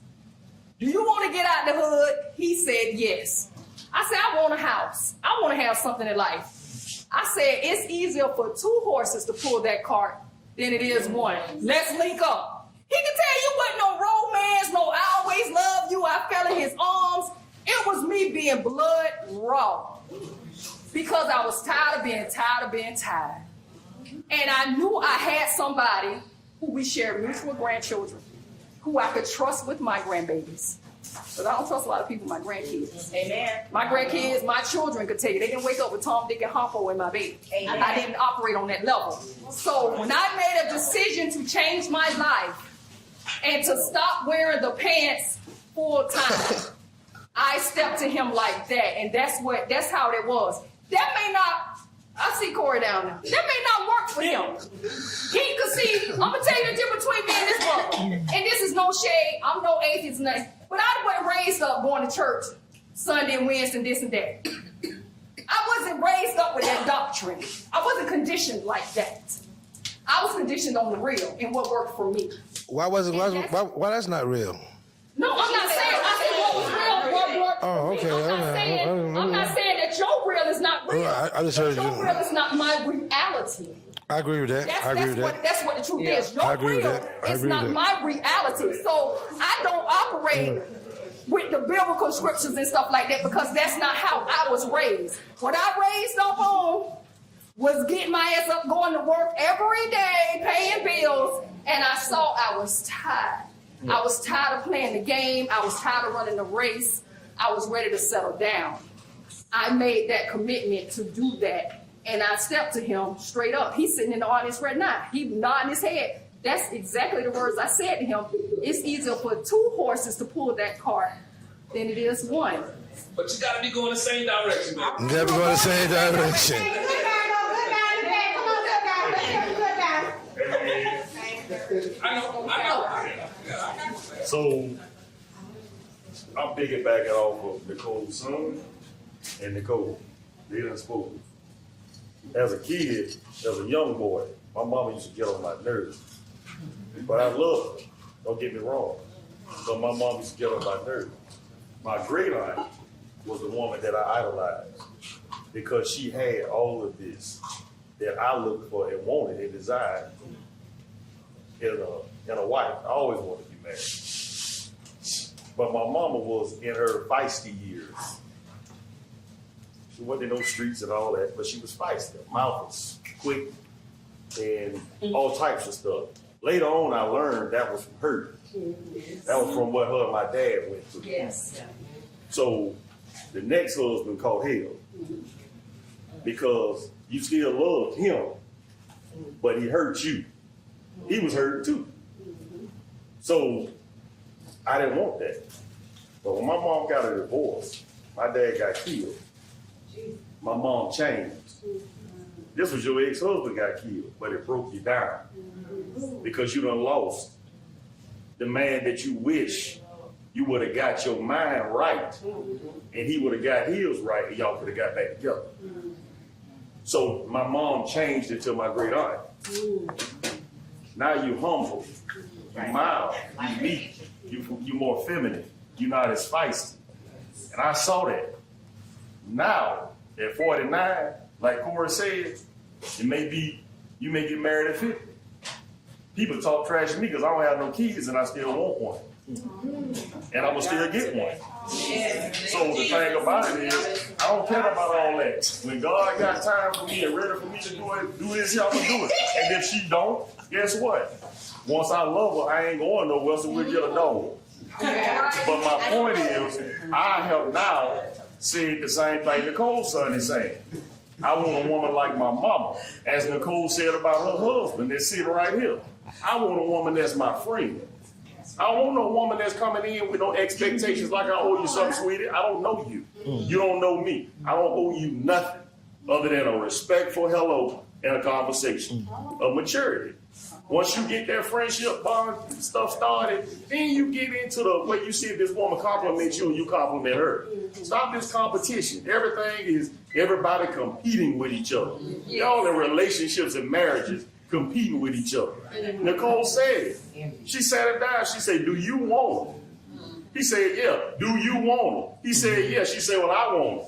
Do you want to get out the hood? He said yes. I said, I want a house. I want to have something in life. I said, it's easier for 2 horses to pull that cart than it is one. Let's link up. He can tell you wasn't no romance, no I always love you, I fell in his arms. It was me being blood raw. Because I was tired of being tired. And I knew I had somebody who we shared mutual grandchildren, who I could trust with my grandbabies. Because I don't trust a lot of people, my grandkids. Amen. My grandkids, my children could tell you, they didn't wake up with Tom, Dick, and Harpo in my bed. Amen. I didn't operate on that level. So when I made a decision to change my life and to stop wearing the pants full time, I stepped to him like that. And that's how it was. That may not, I see Corey down there. That may not work for him. He could see, I'm going to tell you the difference between me and this brother. And this is no shade. I'm no atheist. But I wasn't raised up going to church Sunday and Wednesday and this and that. I wasn't raised up with that doctrine. I wasn't conditioned like that. I was conditioned on the real and what worked for me. Why that's not real? No, I'm not saying. I said what was real, what worked Oh, for me. okay. I'm not saying that your real is not real. I just heard your real is not my reality. I agree with that. That's what the truth is. Your real is not my reality. So I don't operate with the biblical scriptures and stuff like that because that's not how I was raised. What I raised up on was getting my ass up, going to work every day, paying bills, and I saw I was tired. I was tired of playing the game. I was tired of running the race. I was ready to settle down. I made that commitment to do that. And I stepped to him straight up. He's sitting in the audience right now. He nodding his head. That's exactly the words I said to him. It's easier for 2 horses to pull that cart than it is one. But you got to be going the same direction, man. You got to be going the same direction. I know. So I'm piggybacking off of Nicole's son and Nicole. They done spoke. As a kid, as a young boy, my mama used to get on my nerves. But I love her. Don't get me wrong. But my mom used to get on my nerves. My great aunt was the woman that I idolized because she had all of this that I looked for and wanted and desired in a wife. I always wanted to be married. But my mama was in her feisty years. She wasn't in those streets and all that, but she was feisty. Her mouth was quick and all types of stuff. Later on, I learned that was from her. That was from what her and my dad went through. Yes. So the next husband caught hell. because you still loved him, but he hurt you. He was hurt too. So I didn't want that. But when my mom got a divorce, my dad got killed. My mom changed. This was your ex-husband got killed, but it broke you down because you done lost the man that you wish you would have got your mind right, and he would have got his right, and y'all could have got back together. So my mom changed it to my great aunt. Now you humble, you mild, you meek, you more feminine, you're not as feisty. And I saw that. Now, at 49, like Cora said, you may get married at 50. People talk trash to me because I don't have no kids and I still want one. And I'm gonna still get one. So the thing about it is, I don't care about all that. When God got time for me and ready for me to do this, I'm gonna do it. And if she don't, guess what? Once I love her, I ain't going nowhere, so we'll get a dog. But my point is, I have now said the same thing Nicole's son is saying. I want a woman like my mama, as Nicole said about her husband that's sitting right here. I want a woman that's my friend. I don't want no woman that's coming in with no expectations like I owe you something, sweetie. I don't know you. You don't know me. I don't owe you nothing other than a respectful hello and a conversation of maturity. Once you get that friendship bond stuff started, then you get into the way you see if this woman compliments you and you compliment her. Stop this competition. Everything is everybody competing with each other. Y'all in relationships and marriages competing with each other. Nicole said it. She sat it down. She said, do you want him? He said, yeah. Do you want him? He said, yeah. She said, well, I want him.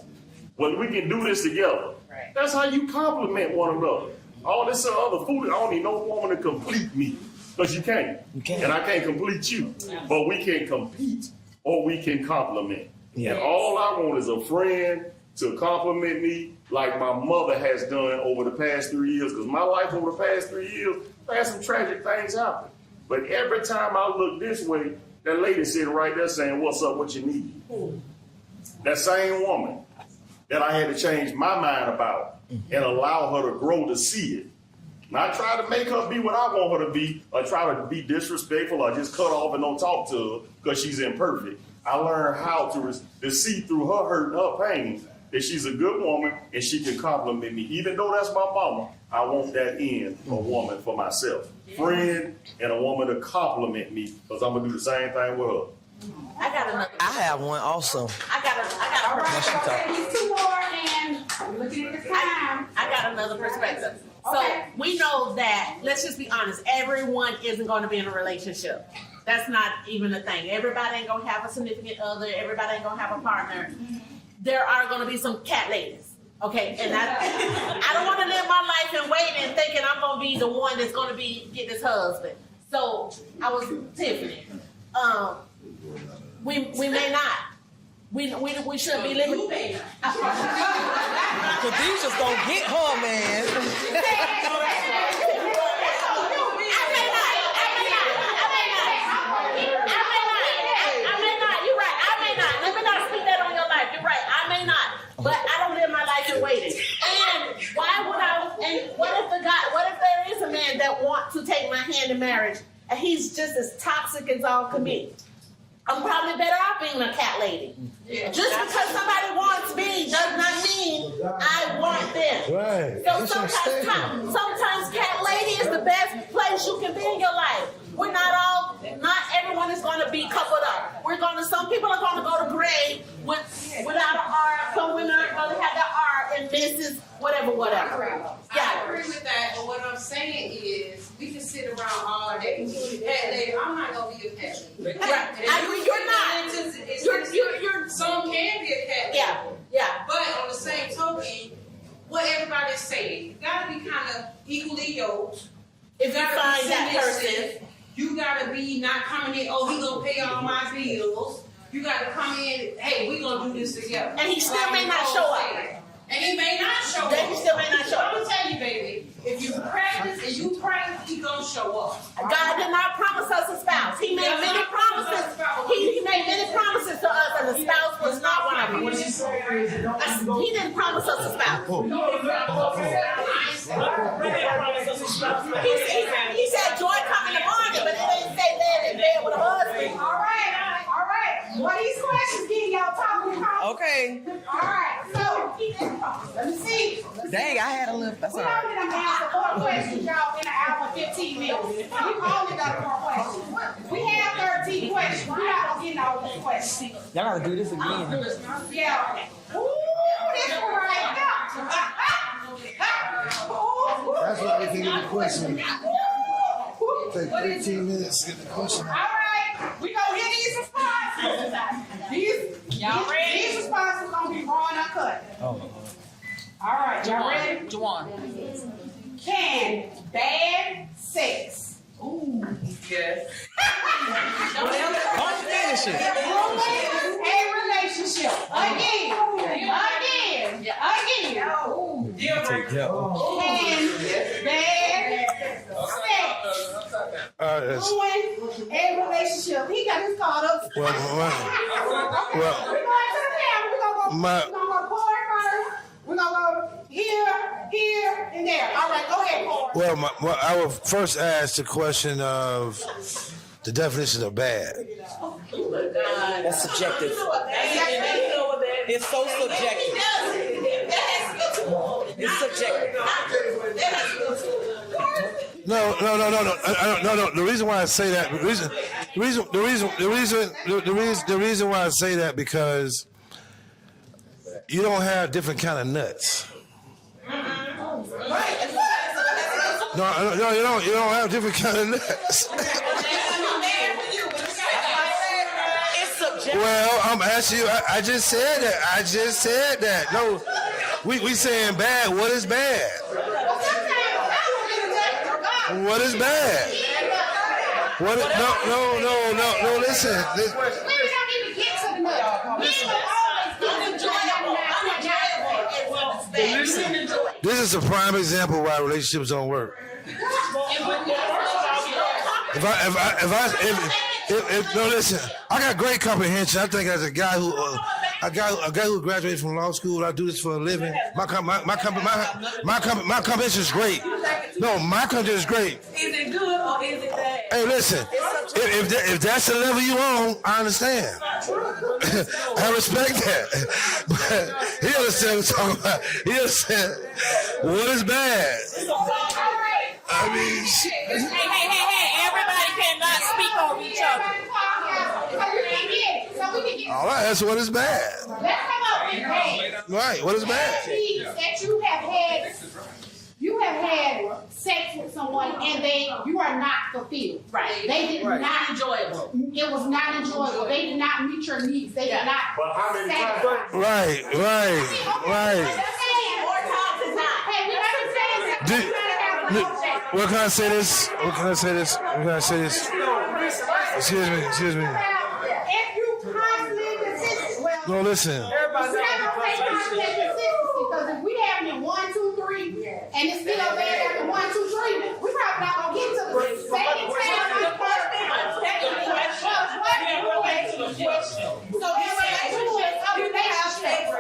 Well, we can do this together. That's how you compliment one another. All this other food, I don't need no woman to complete me. Because you can't. And I can't complete you. But we can compete or we can compliment. Yeah. And all I want is a friend to compliment me like my mother has done over the past 3 years. Because my life over the past 3 years, I had some tragic things happen. But every time I look this way, that lady sitting right there saying, what's up, what you need? That same woman that I had to change my mind about and allow her to grow to see it. Not try to make her be what I want her to be or try to be disrespectful or just cut off and don't talk to her because she's imperfect. I learned how to see through her hurt and her pain that she's a good woman and she can compliment me. Even though that's my mama, I want that in a woman for myself. Friend and a woman to compliment me because I'm going to do the same thing with her. I got another. I have one also. I got a perspective. Two more, and I'm looking at the time. I got another perspective. So we know that, let's just be honest, everyone isn't going to be in a relationship. That's not even a thing. Everybody ain't going to have a significant other. Everybody ain't going to have a partner. There are going to be some cat ladies. Okay, and I don't want to live my life and waiting and thinking I'm going to be the one that's going to get this husband. So I was Tiffany. We may not. We should be living. Khadijah's gonna get her, man. You're right. I may not. Let me not speak that on your life. You're right. I may not. But I don't live my life in waiting. And why would I? And what if there is a man that wants to take my hand in marriage and he's just as toxic as all can be? I'm probably better off being a cat lady. Yeah. Just because somebody wants me does not mean I want them. Right. So sometimes cat lady is the best place you can be in your life. We're not everyone is going to be coupled up. Some people are going to go to grade without an R. Some women are going to have the R and Mrs. whatever. I agree with that, but what I'm saying is we can sit around all day. Cat lady, I'm not going to be a cat lady. Right. You're not. Some can be a cat lady. Yeah. But on the same token, what everybody's saying, you got to be kind of equally yoked. If you find that person, you got to be not coming in, he going to pay all my bills. You got to come in, hey, we going to do this together. And he still may not show up. And he may not show up. He still may not show up. I'm going to tell you, baby, if you practice and you pray, he going to show up. God did not promise us a spouse. He made many promises. He made made many promises to us, and the spouse was not one of them. What she's saying is, don't He didn't promise us a spouse. He said joy come in the morning, but it didn't say that in bed with a husband. All right. Well, these questions getting y'all talking about. Okay. All right. So, let me see. Dang, I had a little. That's We all right. only done answered 4 questions, y'all, in an hour and 15 minutes. We only got 4 questions. We have 13 questions. We're not gonna get all these questions. Y'all gotta do this again. Yeah. Ooh, this one right now. That's why they can get the question. Take 15 minutes to get the question. All right, we gonna hear these responses. Y'all ready? These responses gonna be raw and uncut. Oh. All right, y'all ready? Juwan. Can bad sex Yes. ruin a relationship? Again. Can bad sex ruin a relationship? He got his card up. Well, We're going to the family. We're gonna go Corey first. We're gonna go here, and there. All right, go ahead, Corey. well, I will first ask the question of the definition of bad. That's subjective. It's so subjective. It's subjective. No. The reason why I say that, the reason why I say that because you don't have different kind of nuts. No, you don't have different kind of nuts. Well, I'm asking you. I just said that. No, we saying bad. What is bad? What is bad? What? No. Listen. This is a prime example why relationships don't work. No, listen. I got great comprehension. I think as a guy who graduated from law school, I do this for a living. My comprehension is great. No, my comprehension is great. Is it good or is it bad? Hey, listen. If that's the level you on, I understand. I respect that. But he understands what I'm talking about. He understands what is bad. I mean, Hey, everybody cannot speak over each other. All right, that's what is bad. Let's come up with bad. Right, what is bad? That you have had sex with someone and you are not fulfilled. Right. They did not enjoyable. It was not enjoyable. They did not meet your needs. They did not. Right. What can I say this? Excuse me. If you constantly consistent, No, listen. Because if we having it 1, 2, 3, and it's still bad after 1, 2, 3, we probably not gonna get to the second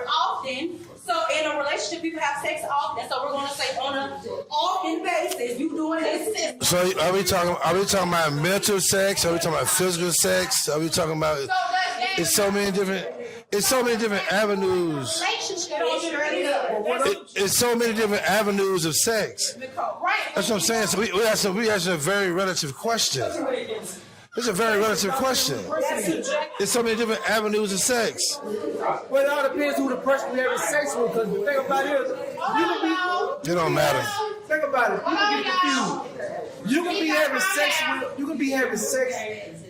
often. So in a relationship, you can have sex often. So we're going to say on an often basis, you doing this. So are we talking about mental sex? Are we talking about physical sex? Are we talking about? It's so many different avenues. It's so many different avenues of sex. That's what I'm saying. So we asked a very relative question. It's a very relative question. There's so many different avenues of sex. Well, it all depends who the person you're having sex with. Because the thing about it is, It don't matter. Think about it. People get confused. You can be having sex.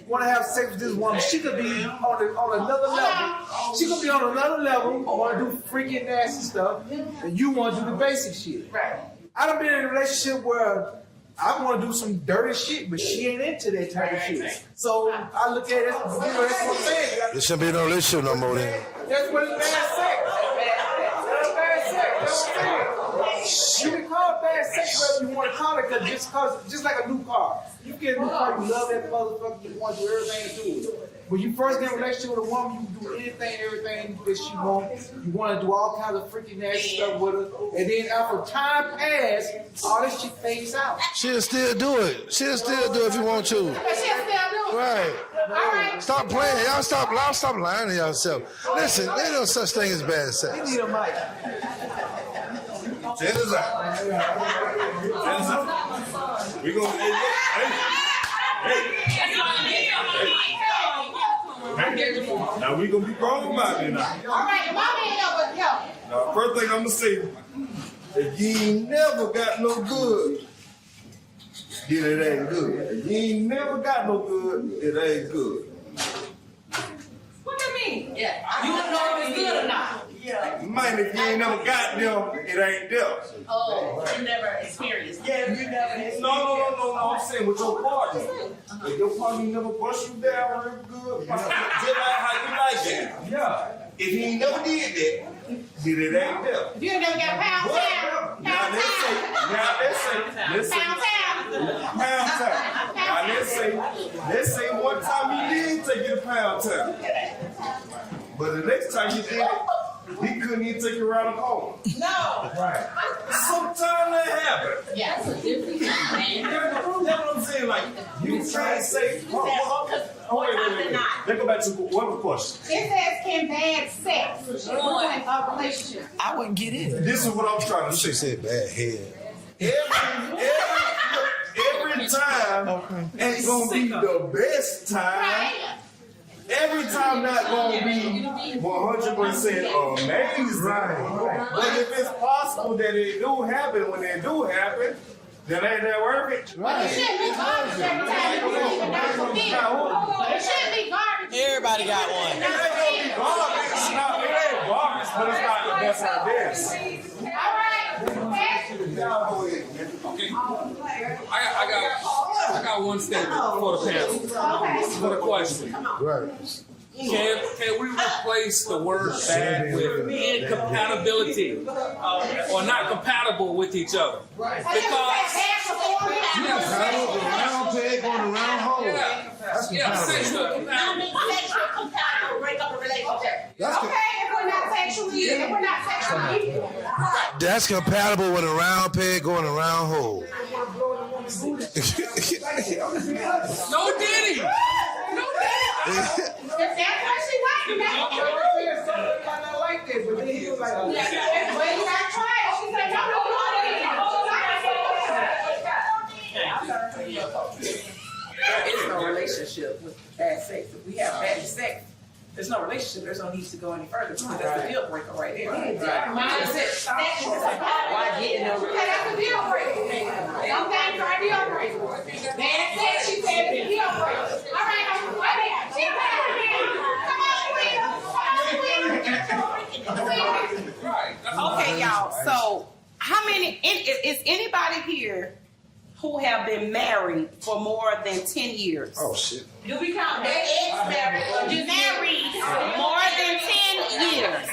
Want to have sex with this woman? She could be on another level. She could be on another level. Want to do freaking nasty stuff, and you want to do the basic shit. Right. I done been in a relationship where I want to do some dirty shit, but she ain't into that type of shit. So I look at it, that's what I'm saying. There shouldn't be no relationship no more then. That's what it's bad sex. That's bad sex. That's what I'm saying. You can call it bad sex whatever you want to call it, just like a new car. You get a new car, you love that motherfucker, you want to do everything to it. when you first get in a relationship with a woman, you can do anything and everything that she wants. You want to do all kinds of freaking nasty stuff with her. And then after time passes, all this shit fades out. She'll still do it. She'll still do it if you want to. She'll still do it. Right. All right. Stop playing. Y'all stop lying to yourself. Listen, there's no such thing as bad sex. You need a mic. Check this out. We gonna hey. Now we gonna be grown about it now. All right, my man over here. Now, first thing I'm gonna say, if you ain't never got no good, then it ain't good. If you ain't never got no good, it ain't good. What do you mean? Yeah. You don't know if it's good or not. Man, if you ain't never got them, it ain't them. Oh, you never experienced. Yeah, you never experienced. No. I'm saying with your partner. If your partner never bust you down real good, just like how you like it. Yeah. If he ain't never did that, then it ain't them. If you ain't never got pound town. Now let's say one time he did take you to Pound Town. But the next time you did it, he couldn't even take you around the corner. No. Right. Sometimes that happens. Yeah, that's a difference, man. That's what I'm saying. Like, you can't say, wait. Let's go back to what was the question? It says, can bad sex ruin a relationship? I wouldn't get in. This is what I'm trying to say. She said bad head. Every time ain't gonna be the best time. Every time not gonna be 100% amazing. Right. But if it's possible that it do happen, when it do happen, then ain't that worth it? But it shouldn't be garbage every time you leave it not for me. It shouldn't be garbage. Everybody got one. It ain't gonna be garbage. It ain't garbage, but it's not the best of this. All right. Okay. I got one statement for the panel. For the question. Right. Can we replace the word bad with incompatibility or not compatible with each other? Because round peg on a round hole. That's Sexual compatible break up a relationship. Okay, if we're not sexually equal. That's compatible with a round peg going a round hole. No Diddy. If that's what she likes, that's like that, but then he was like, well, you gotta try it. She said, no. There is no relationship with bad sex. If we have bad sex, there's no relationship. There's no need to go any further because that's the deal breaker right there. Right. That's it. Why get in a Okay, that's a deal breaker. Some things are a deal breaker. Bad sex, she said, it's a deal breaker. All right, Okay, y'all. So, how many? Is anybody here who have been married for more than 10 years? Oh shit. Do we count that ex-married or just married? More than 10 years.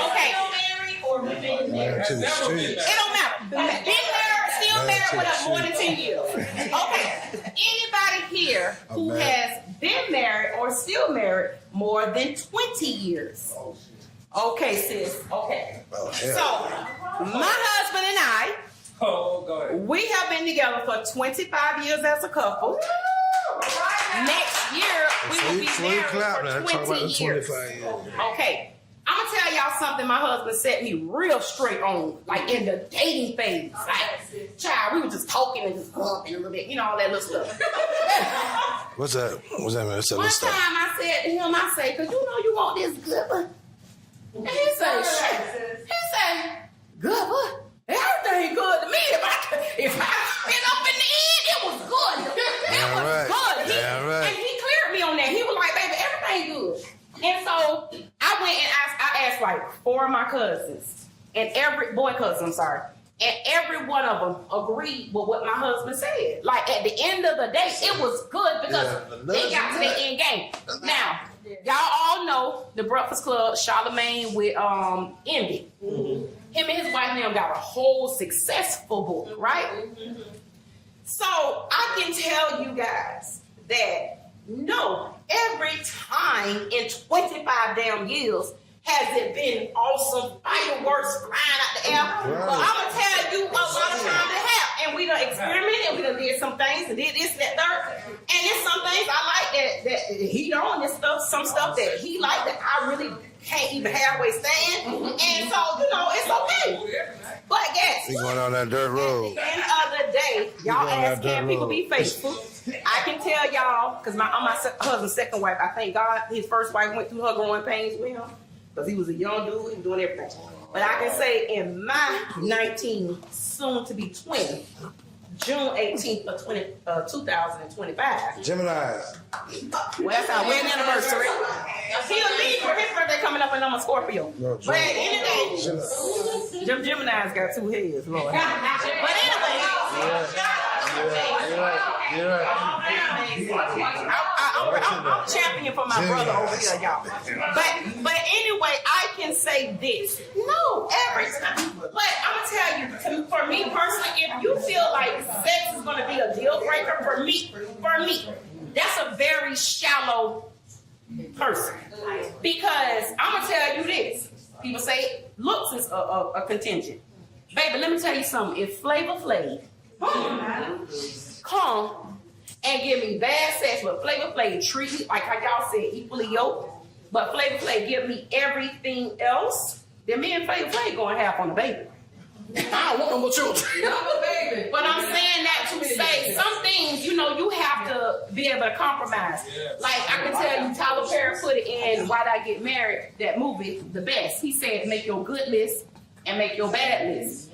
Okay. Married or been married? To the street. It don't matter. Been married, still married with more than 10 years. Okay. Anybody here who has been married or still married more than 20 years? Okay, sis. Okay. Oh, So, my husband and I, go ahead. we have been together for 25 years as a couple. Next year, we will be married for 20 years. Okay. I'm gonna tell y'all something my husband set me real straight on, like in the dating phase. Like, child, we were just talking and just bumping a little bit, all that little stuff. What's that? What's that, man? What's that One little stuff? time I said to him, cause you want this good one. And he said, shit. He said, good one? Everything good to me. If I spit up in the end, it was good. It was good. And he cleared me on that. He was like, baby, everything good. And so I went and I asked like 4 of my cousins and every one of them agreed with what my husband said. Like at the end of the day, it was good because they got to the end game. Now, y'all all know the Breakfast Club, Charlamagne with Envy. Him and his wife now got a whole successful book, right? So I can tell you guys that No, every time in 25 damn years has it been awesome fireworks flying out the air. Right. But I'm gonna tell you a lot of times it have. And we done experimented, we done did some things and did this, that, third. And there's some things I like that he don't, and stuff, some stuff that he like that I really can't even halfway stand. And so, you know, it's okay. But guess We going on that dirt road. the other day, y'all going ask, out there, can people Lord. be faithful? I can tell y'all, because I'm my husband's second wife. I thank God his first wife went through her growing pains with him, because he was a young dude and doing everything. But I can say in my 19, soon to be 20, June 18th of 2025. Gemini. Well, that's our wedding anniversary. He'll leave for his birthday coming up, and I'm a Scorpio. No, But anyway, them Geminis got two heads, Lord. But anyway, You're right. I'm champion for my brother over here, y'all. But anyway, I can say this. No, every time. But I'm gonna tell you, for me personally, if you feel like sex is gonna be a deal breaker for me, that's a very shallow person. Because I'm gonna tell you this. People say looks is a contingent. Baby, let me tell you something. If Flavor Flav come and give me bad sex, but Flavor Flav treat me like how y'all said equally yoked, but Flavor Flav give me everything else, then me and Flavor Flav gonna have on the baby. I don't want no more children. But I'm saying that to say some things, you know, you have to be able to compromise. Like I can tell you, Tyler Perry put it in Why Did I Get Married, that movie, the best. He said, make your good list and make your bad list.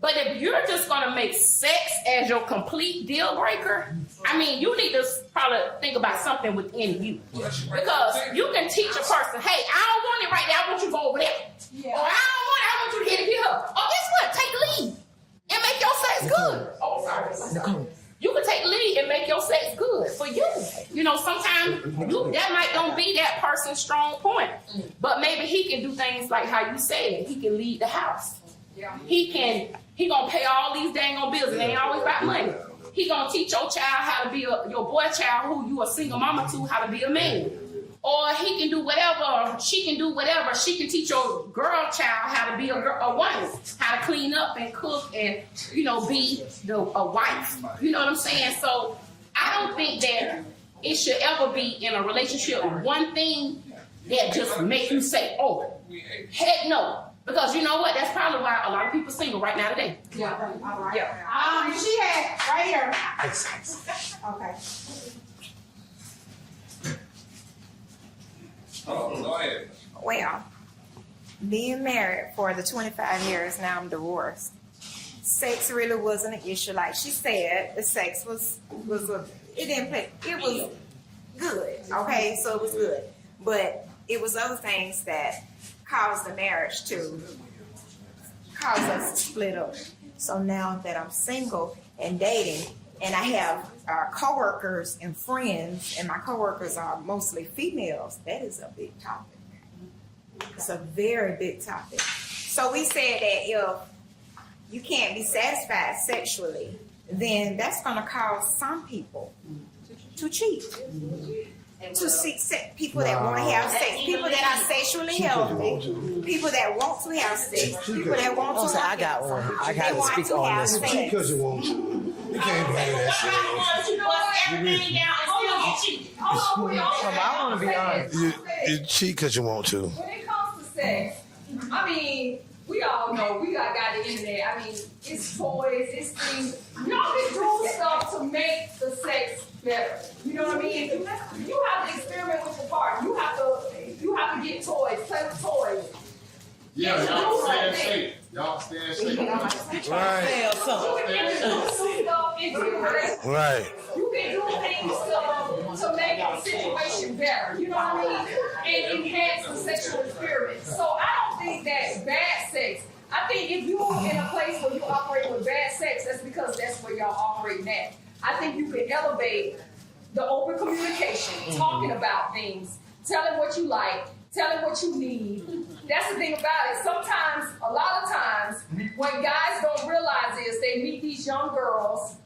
But if you're just gonna make sex as your complete deal breaker, I mean, you need to probably think about something within you. Because you can teach a person, hey, I don't want it right now, I want you to go over there. Or I want you to hit it here. Oh, guess what? Take the lead and make your sex good. Oh, sorry. You can take the lead and make your sex good for you. You know, sometimes that might don't be that person's strong point. But maybe he can do things like how you said. He can lead the house. He gonna pay all these dang on bills, and they ain't always about money. He gonna teach your child how to be your boy child who you a single mama to, how to be a man. Or he can do whatever, she can do whatever. She can teach your girl child how to be a woman, how to clean up and cook and, you know, be a wife. You know what I'm saying? So I don't think that it should ever be in a relationship one thing that just make you say, oh, heck no. Because you know what? That's probably why a lot of people single right now today. Yeah. All right. Yeah. She had right here. Okay. Go ahead. Well, being married for the 25 years, now I'm divorced. Sex really wasn't an issue. Like she said, the sex was it didn't play. It was good. Okay, so it was good. But it was other things that caused the marriage to cause us to split up. So now that I'm single and dating, and I have coworkers and friends, and my coworkers are mostly females, that is a big topic. It's a very big topic. So we said that if you can't be satisfied sexually, then that's going to cause some people to cheat. To seek sex, people that want to have sex, people that are sexually healthy, people that want to have sex, people that want to have I got one. I got to speak on this one. Cheat because you want to. You can't blame that shit. I want to be honest. You cheat because you want to. When it comes to sex, I mean, we all know we got the internet. I mean, it's toys, it's things. Y'all can do stuff to make the sex better. You know what I mean? You have to experiment with the partner. You have to get toys, play with toys. Yeah, y'all stay safe. Y'all stay safe. Right. Right. You can do things to make the situation better. You know what I mean? And enhance the sexual experience. So I don't think that bad sex. I think if you're in a place where you operate with bad sex, that's because that's where y'all operating at. I think you can elevate the open communication, talking about things, telling what you like, telling what you need. That's the thing about it. Sometimes, a lot of times, what guys don't realize is they meet these young girls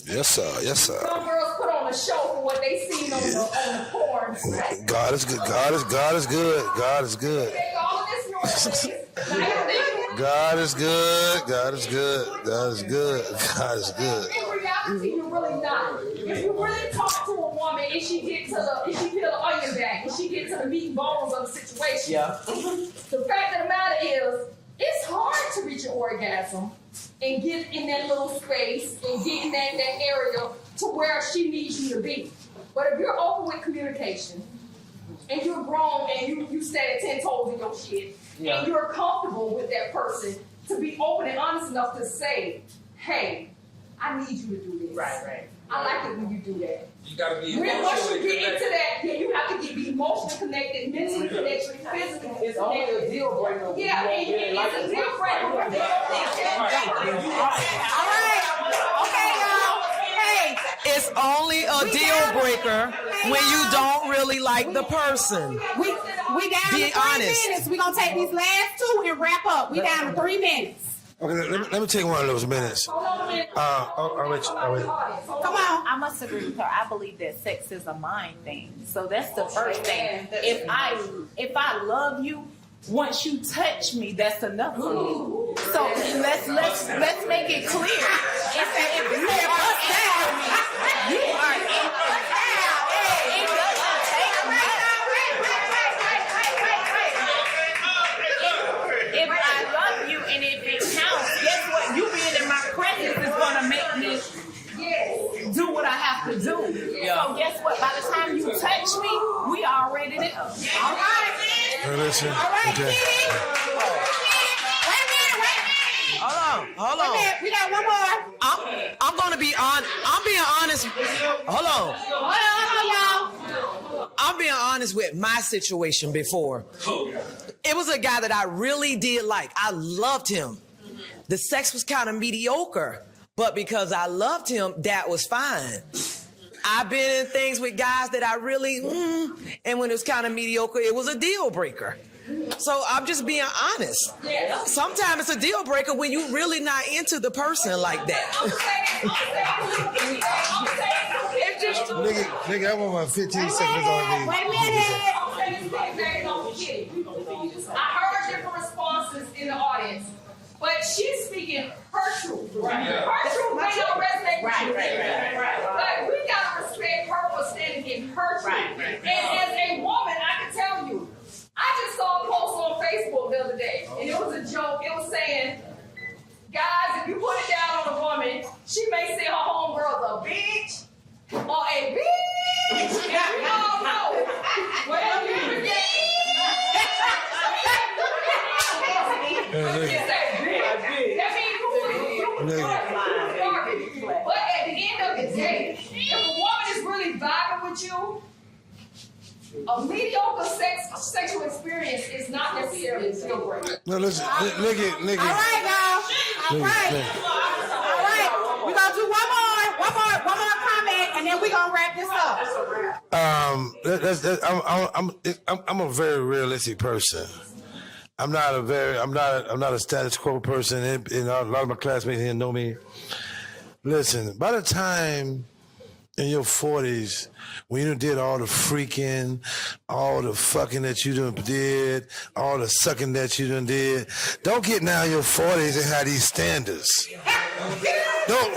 Yes, sir. Yes, sir. Some girls put on a show for what they seen on the porn. God is good. God is good. God is good. Take all of this noise. God is good. God is good. God is good. God is good. In reality, you're really not. If you really talk to a woman and she get to the, and she peel the onion back and she get to the meat and bones of the situation, the fact of the matter is, it's hard to reach an orgasm and get in that little space and get in that area to where she needs you to be. But if you're open with communication and you're grown and you stand 10 toes in your shit and you're comfortable with that person to be open and honest enough to say, hey, I need you to do this. Right. I like it when you do that. You gotta be Once emotionally you get connected. into that, you have to be emotionally connected, mentally connected, physically connected. It's only a deal breaker. Yeah, and it's a deal breaker. All right. Okay, y'all. Hey. It's only a deal breaker when you don't really like the person. We down Be to 3 honest. minutes. We're going to take these last 2 and wrap up. We down to 3 minutes. Okay, let me take one of those minutes. Hold on a minute. I'll let you. Come on. I must agree with her. I believe that sex is a mind thing. So that's the first thing. If I love you, once you touch me, that's enough for me. So let's make it clear. If you are down, you are in the down. It doesn't take much. If I love you and if it counts, guess what? You being in my presence is gonna make me do what I have to do. So guess what? By the time you touch me, we already there. All right. Hey, listen. All right, Okay. Kitty. Wait a minute. Hold on. Wait a minute. We got one more. I'm gonna be on. I'm being honest. Hold on. Hold on, y'all. I'm being honest with my situation before. It was a guy that I really did like. I loved him. The sex was kind of mediocre, but because I loved him, that was fine. I've been in things with guys that I really, and when it was kind of mediocre, it was a deal breaker. So I'm just being honest. Sometimes it's a deal breaker when you really not into the person like that. Nigga, I want my 15 seconds on Wait a minute. I heard different responses in the audience, but she's speaking her truth. Her truth may not resonate with you. But we gotta respect her for standing in her truth. And as a woman, I can tell you, I just saw a post on Facebook the other day, and it was a joke. It was saying, guys, if you put it down on a woman, she may say her homegirl's a bitch or a bitch. And we all know, well, you forget. That means but at the end of the day, if a woman is really vibing with you, a mediocre sexual experience is not necessarily a deal breaker. No, listen, nigga. All right, y'all. All right. We're going to do one more comment, and then we're going to wrap this up. I'm a very realistic person. I'm not a status quo person. And a lot of my classmates here know me. Listen, by the time in your 40s, when you did all the freaking, all the fucking that you done did, all the sucking that you done did, don't get now in your 40s and have these standards. Don't.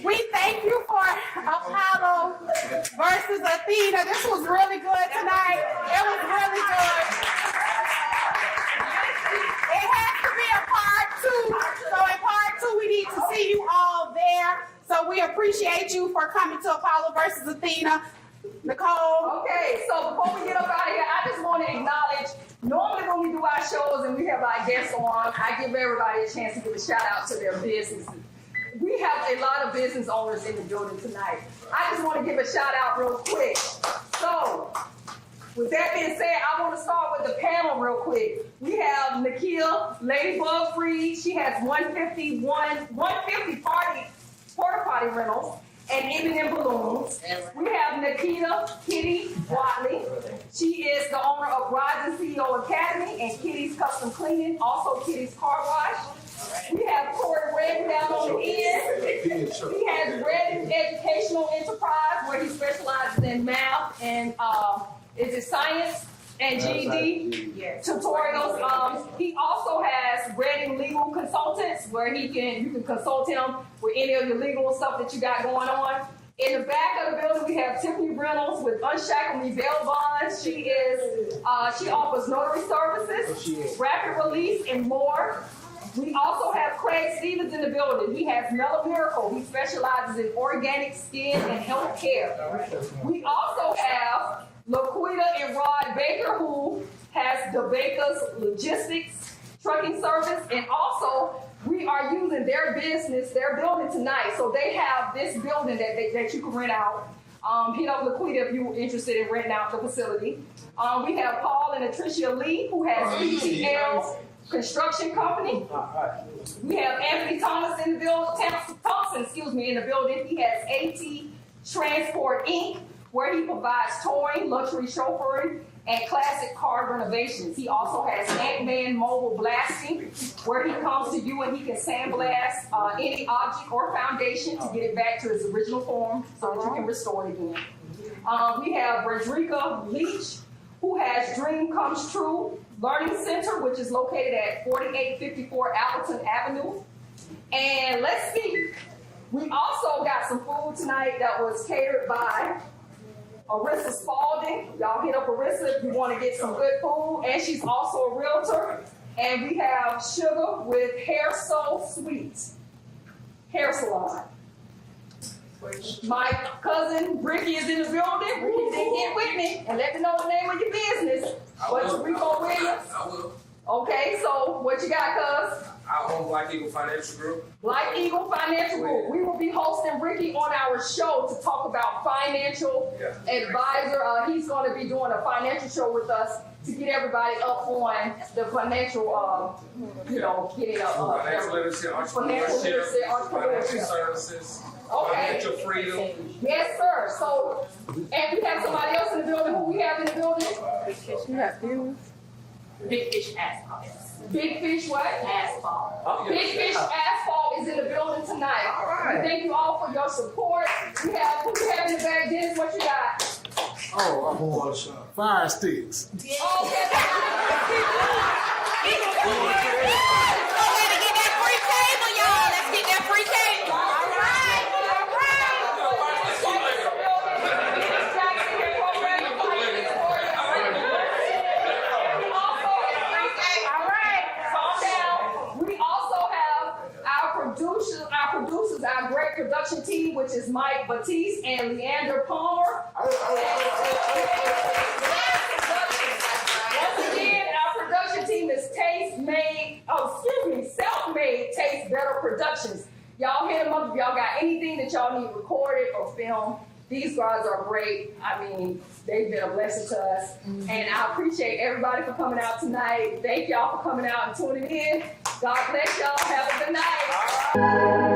We thank you for Apollo versus Athena. This was really good tonight. It was really good. It has to be a part 2. So in part 2, we need to see you all there. So we appreciate you for coming to Apollo versus Athena. Nicole. Okay, so before we get up out of here, I just want to acknowledge, normally when we do our shows and we have our guests on, I give everybody a chance to give a shout out to their businesses. We we have a lot of business owners in the building tonight. I just want to give a shout out real quick. So, with that being said, I want to start with the panel real quick. We have Nakia Ladybug Freed. She has 150 porta potty rentals and Evening Balloons. We have Nikita Kitty Watley. She is the owner of Rising CEO Academy and Kitty's Custom Cleaning, also Kitty's Car Wash. We have Corey Redden down on the end. He has Redden Educational Enterprise, where he specializes in math and is it science and GED tutorials. He also has Redden Legal Consultants, where you can consult him with any of your legal stuff that you got going on. In the back of the building, we have Tiffany Reynolds with Unshackle Me Bail Bonds. She offers notary services, rapid release, and more. We also have Craig Stevens in the building. He has Mellow Miracle. He specializes in organic skin and health care. We also have LaQuita and Rod Baker, who has the Baker's Logistics Trucking Service. And also, we are using their business, their building tonight. So they have this building that you can rent out. LaQuita, if you're interested in renting out the facility. We have Paul and Atricia Lee, who has PTL's Construction Company. We have Anthony Thomas in the building, Thompson, in the building. He has AT Transport Inc., where he provides towing, luxury chauffeuring, and classic car renovations. He also has Ant-Man Mobile Blasting, where he comes to you and he can sandblast any object or foundation to get it back to its original form so that you can restore it again. We have Rodrigo Leach, who has Dream Comes True Learning Center, which is located at 4854 Appleton Avenue. And let's see, we also got some food tonight that was catered by Arissa Spalding. Y'all hit up Arissa if you want to get some good food. And she's also a realtor. And we have Sugar with Hair So Sweet Hair Salon. My cousin Ricky is in the building. Ricky didn't get with me and let me know the name of your business. What's Rico Williams? I will. Okay, so what you got, cuz? I own Black Eagle Financial Group. Black Eagle Financial Group. We will be hosting Ricky on our show to talk about financial advisor. He's going to be doing a financial show with us to get everybody up on the financial, getting up. Financial literacy, entrepreneurship, financial services, financial freedom. Yes, sir. So, and we have somebody else in the building. Who we have in the building? Big Fish Asphalt. Big Fish what? Asphalt. Big Fish Asphalt is in the building tonight. All right. We thank you all for your support. Who we have in the back? Dennis, what you got? Fire sticks. Our great production team, which is Mike Batiste and Leander Palmer. Once again, our production team is Self-Made Taste Better Productions. Y'all hit them up if y'all got anything that y'all need recorded or filmed. These guys are great. I mean, they've been a blessing to us. And I appreciate everybody for coming out tonight. Thank y'all for coming out and tuning in. God bless y'all. Have a good night.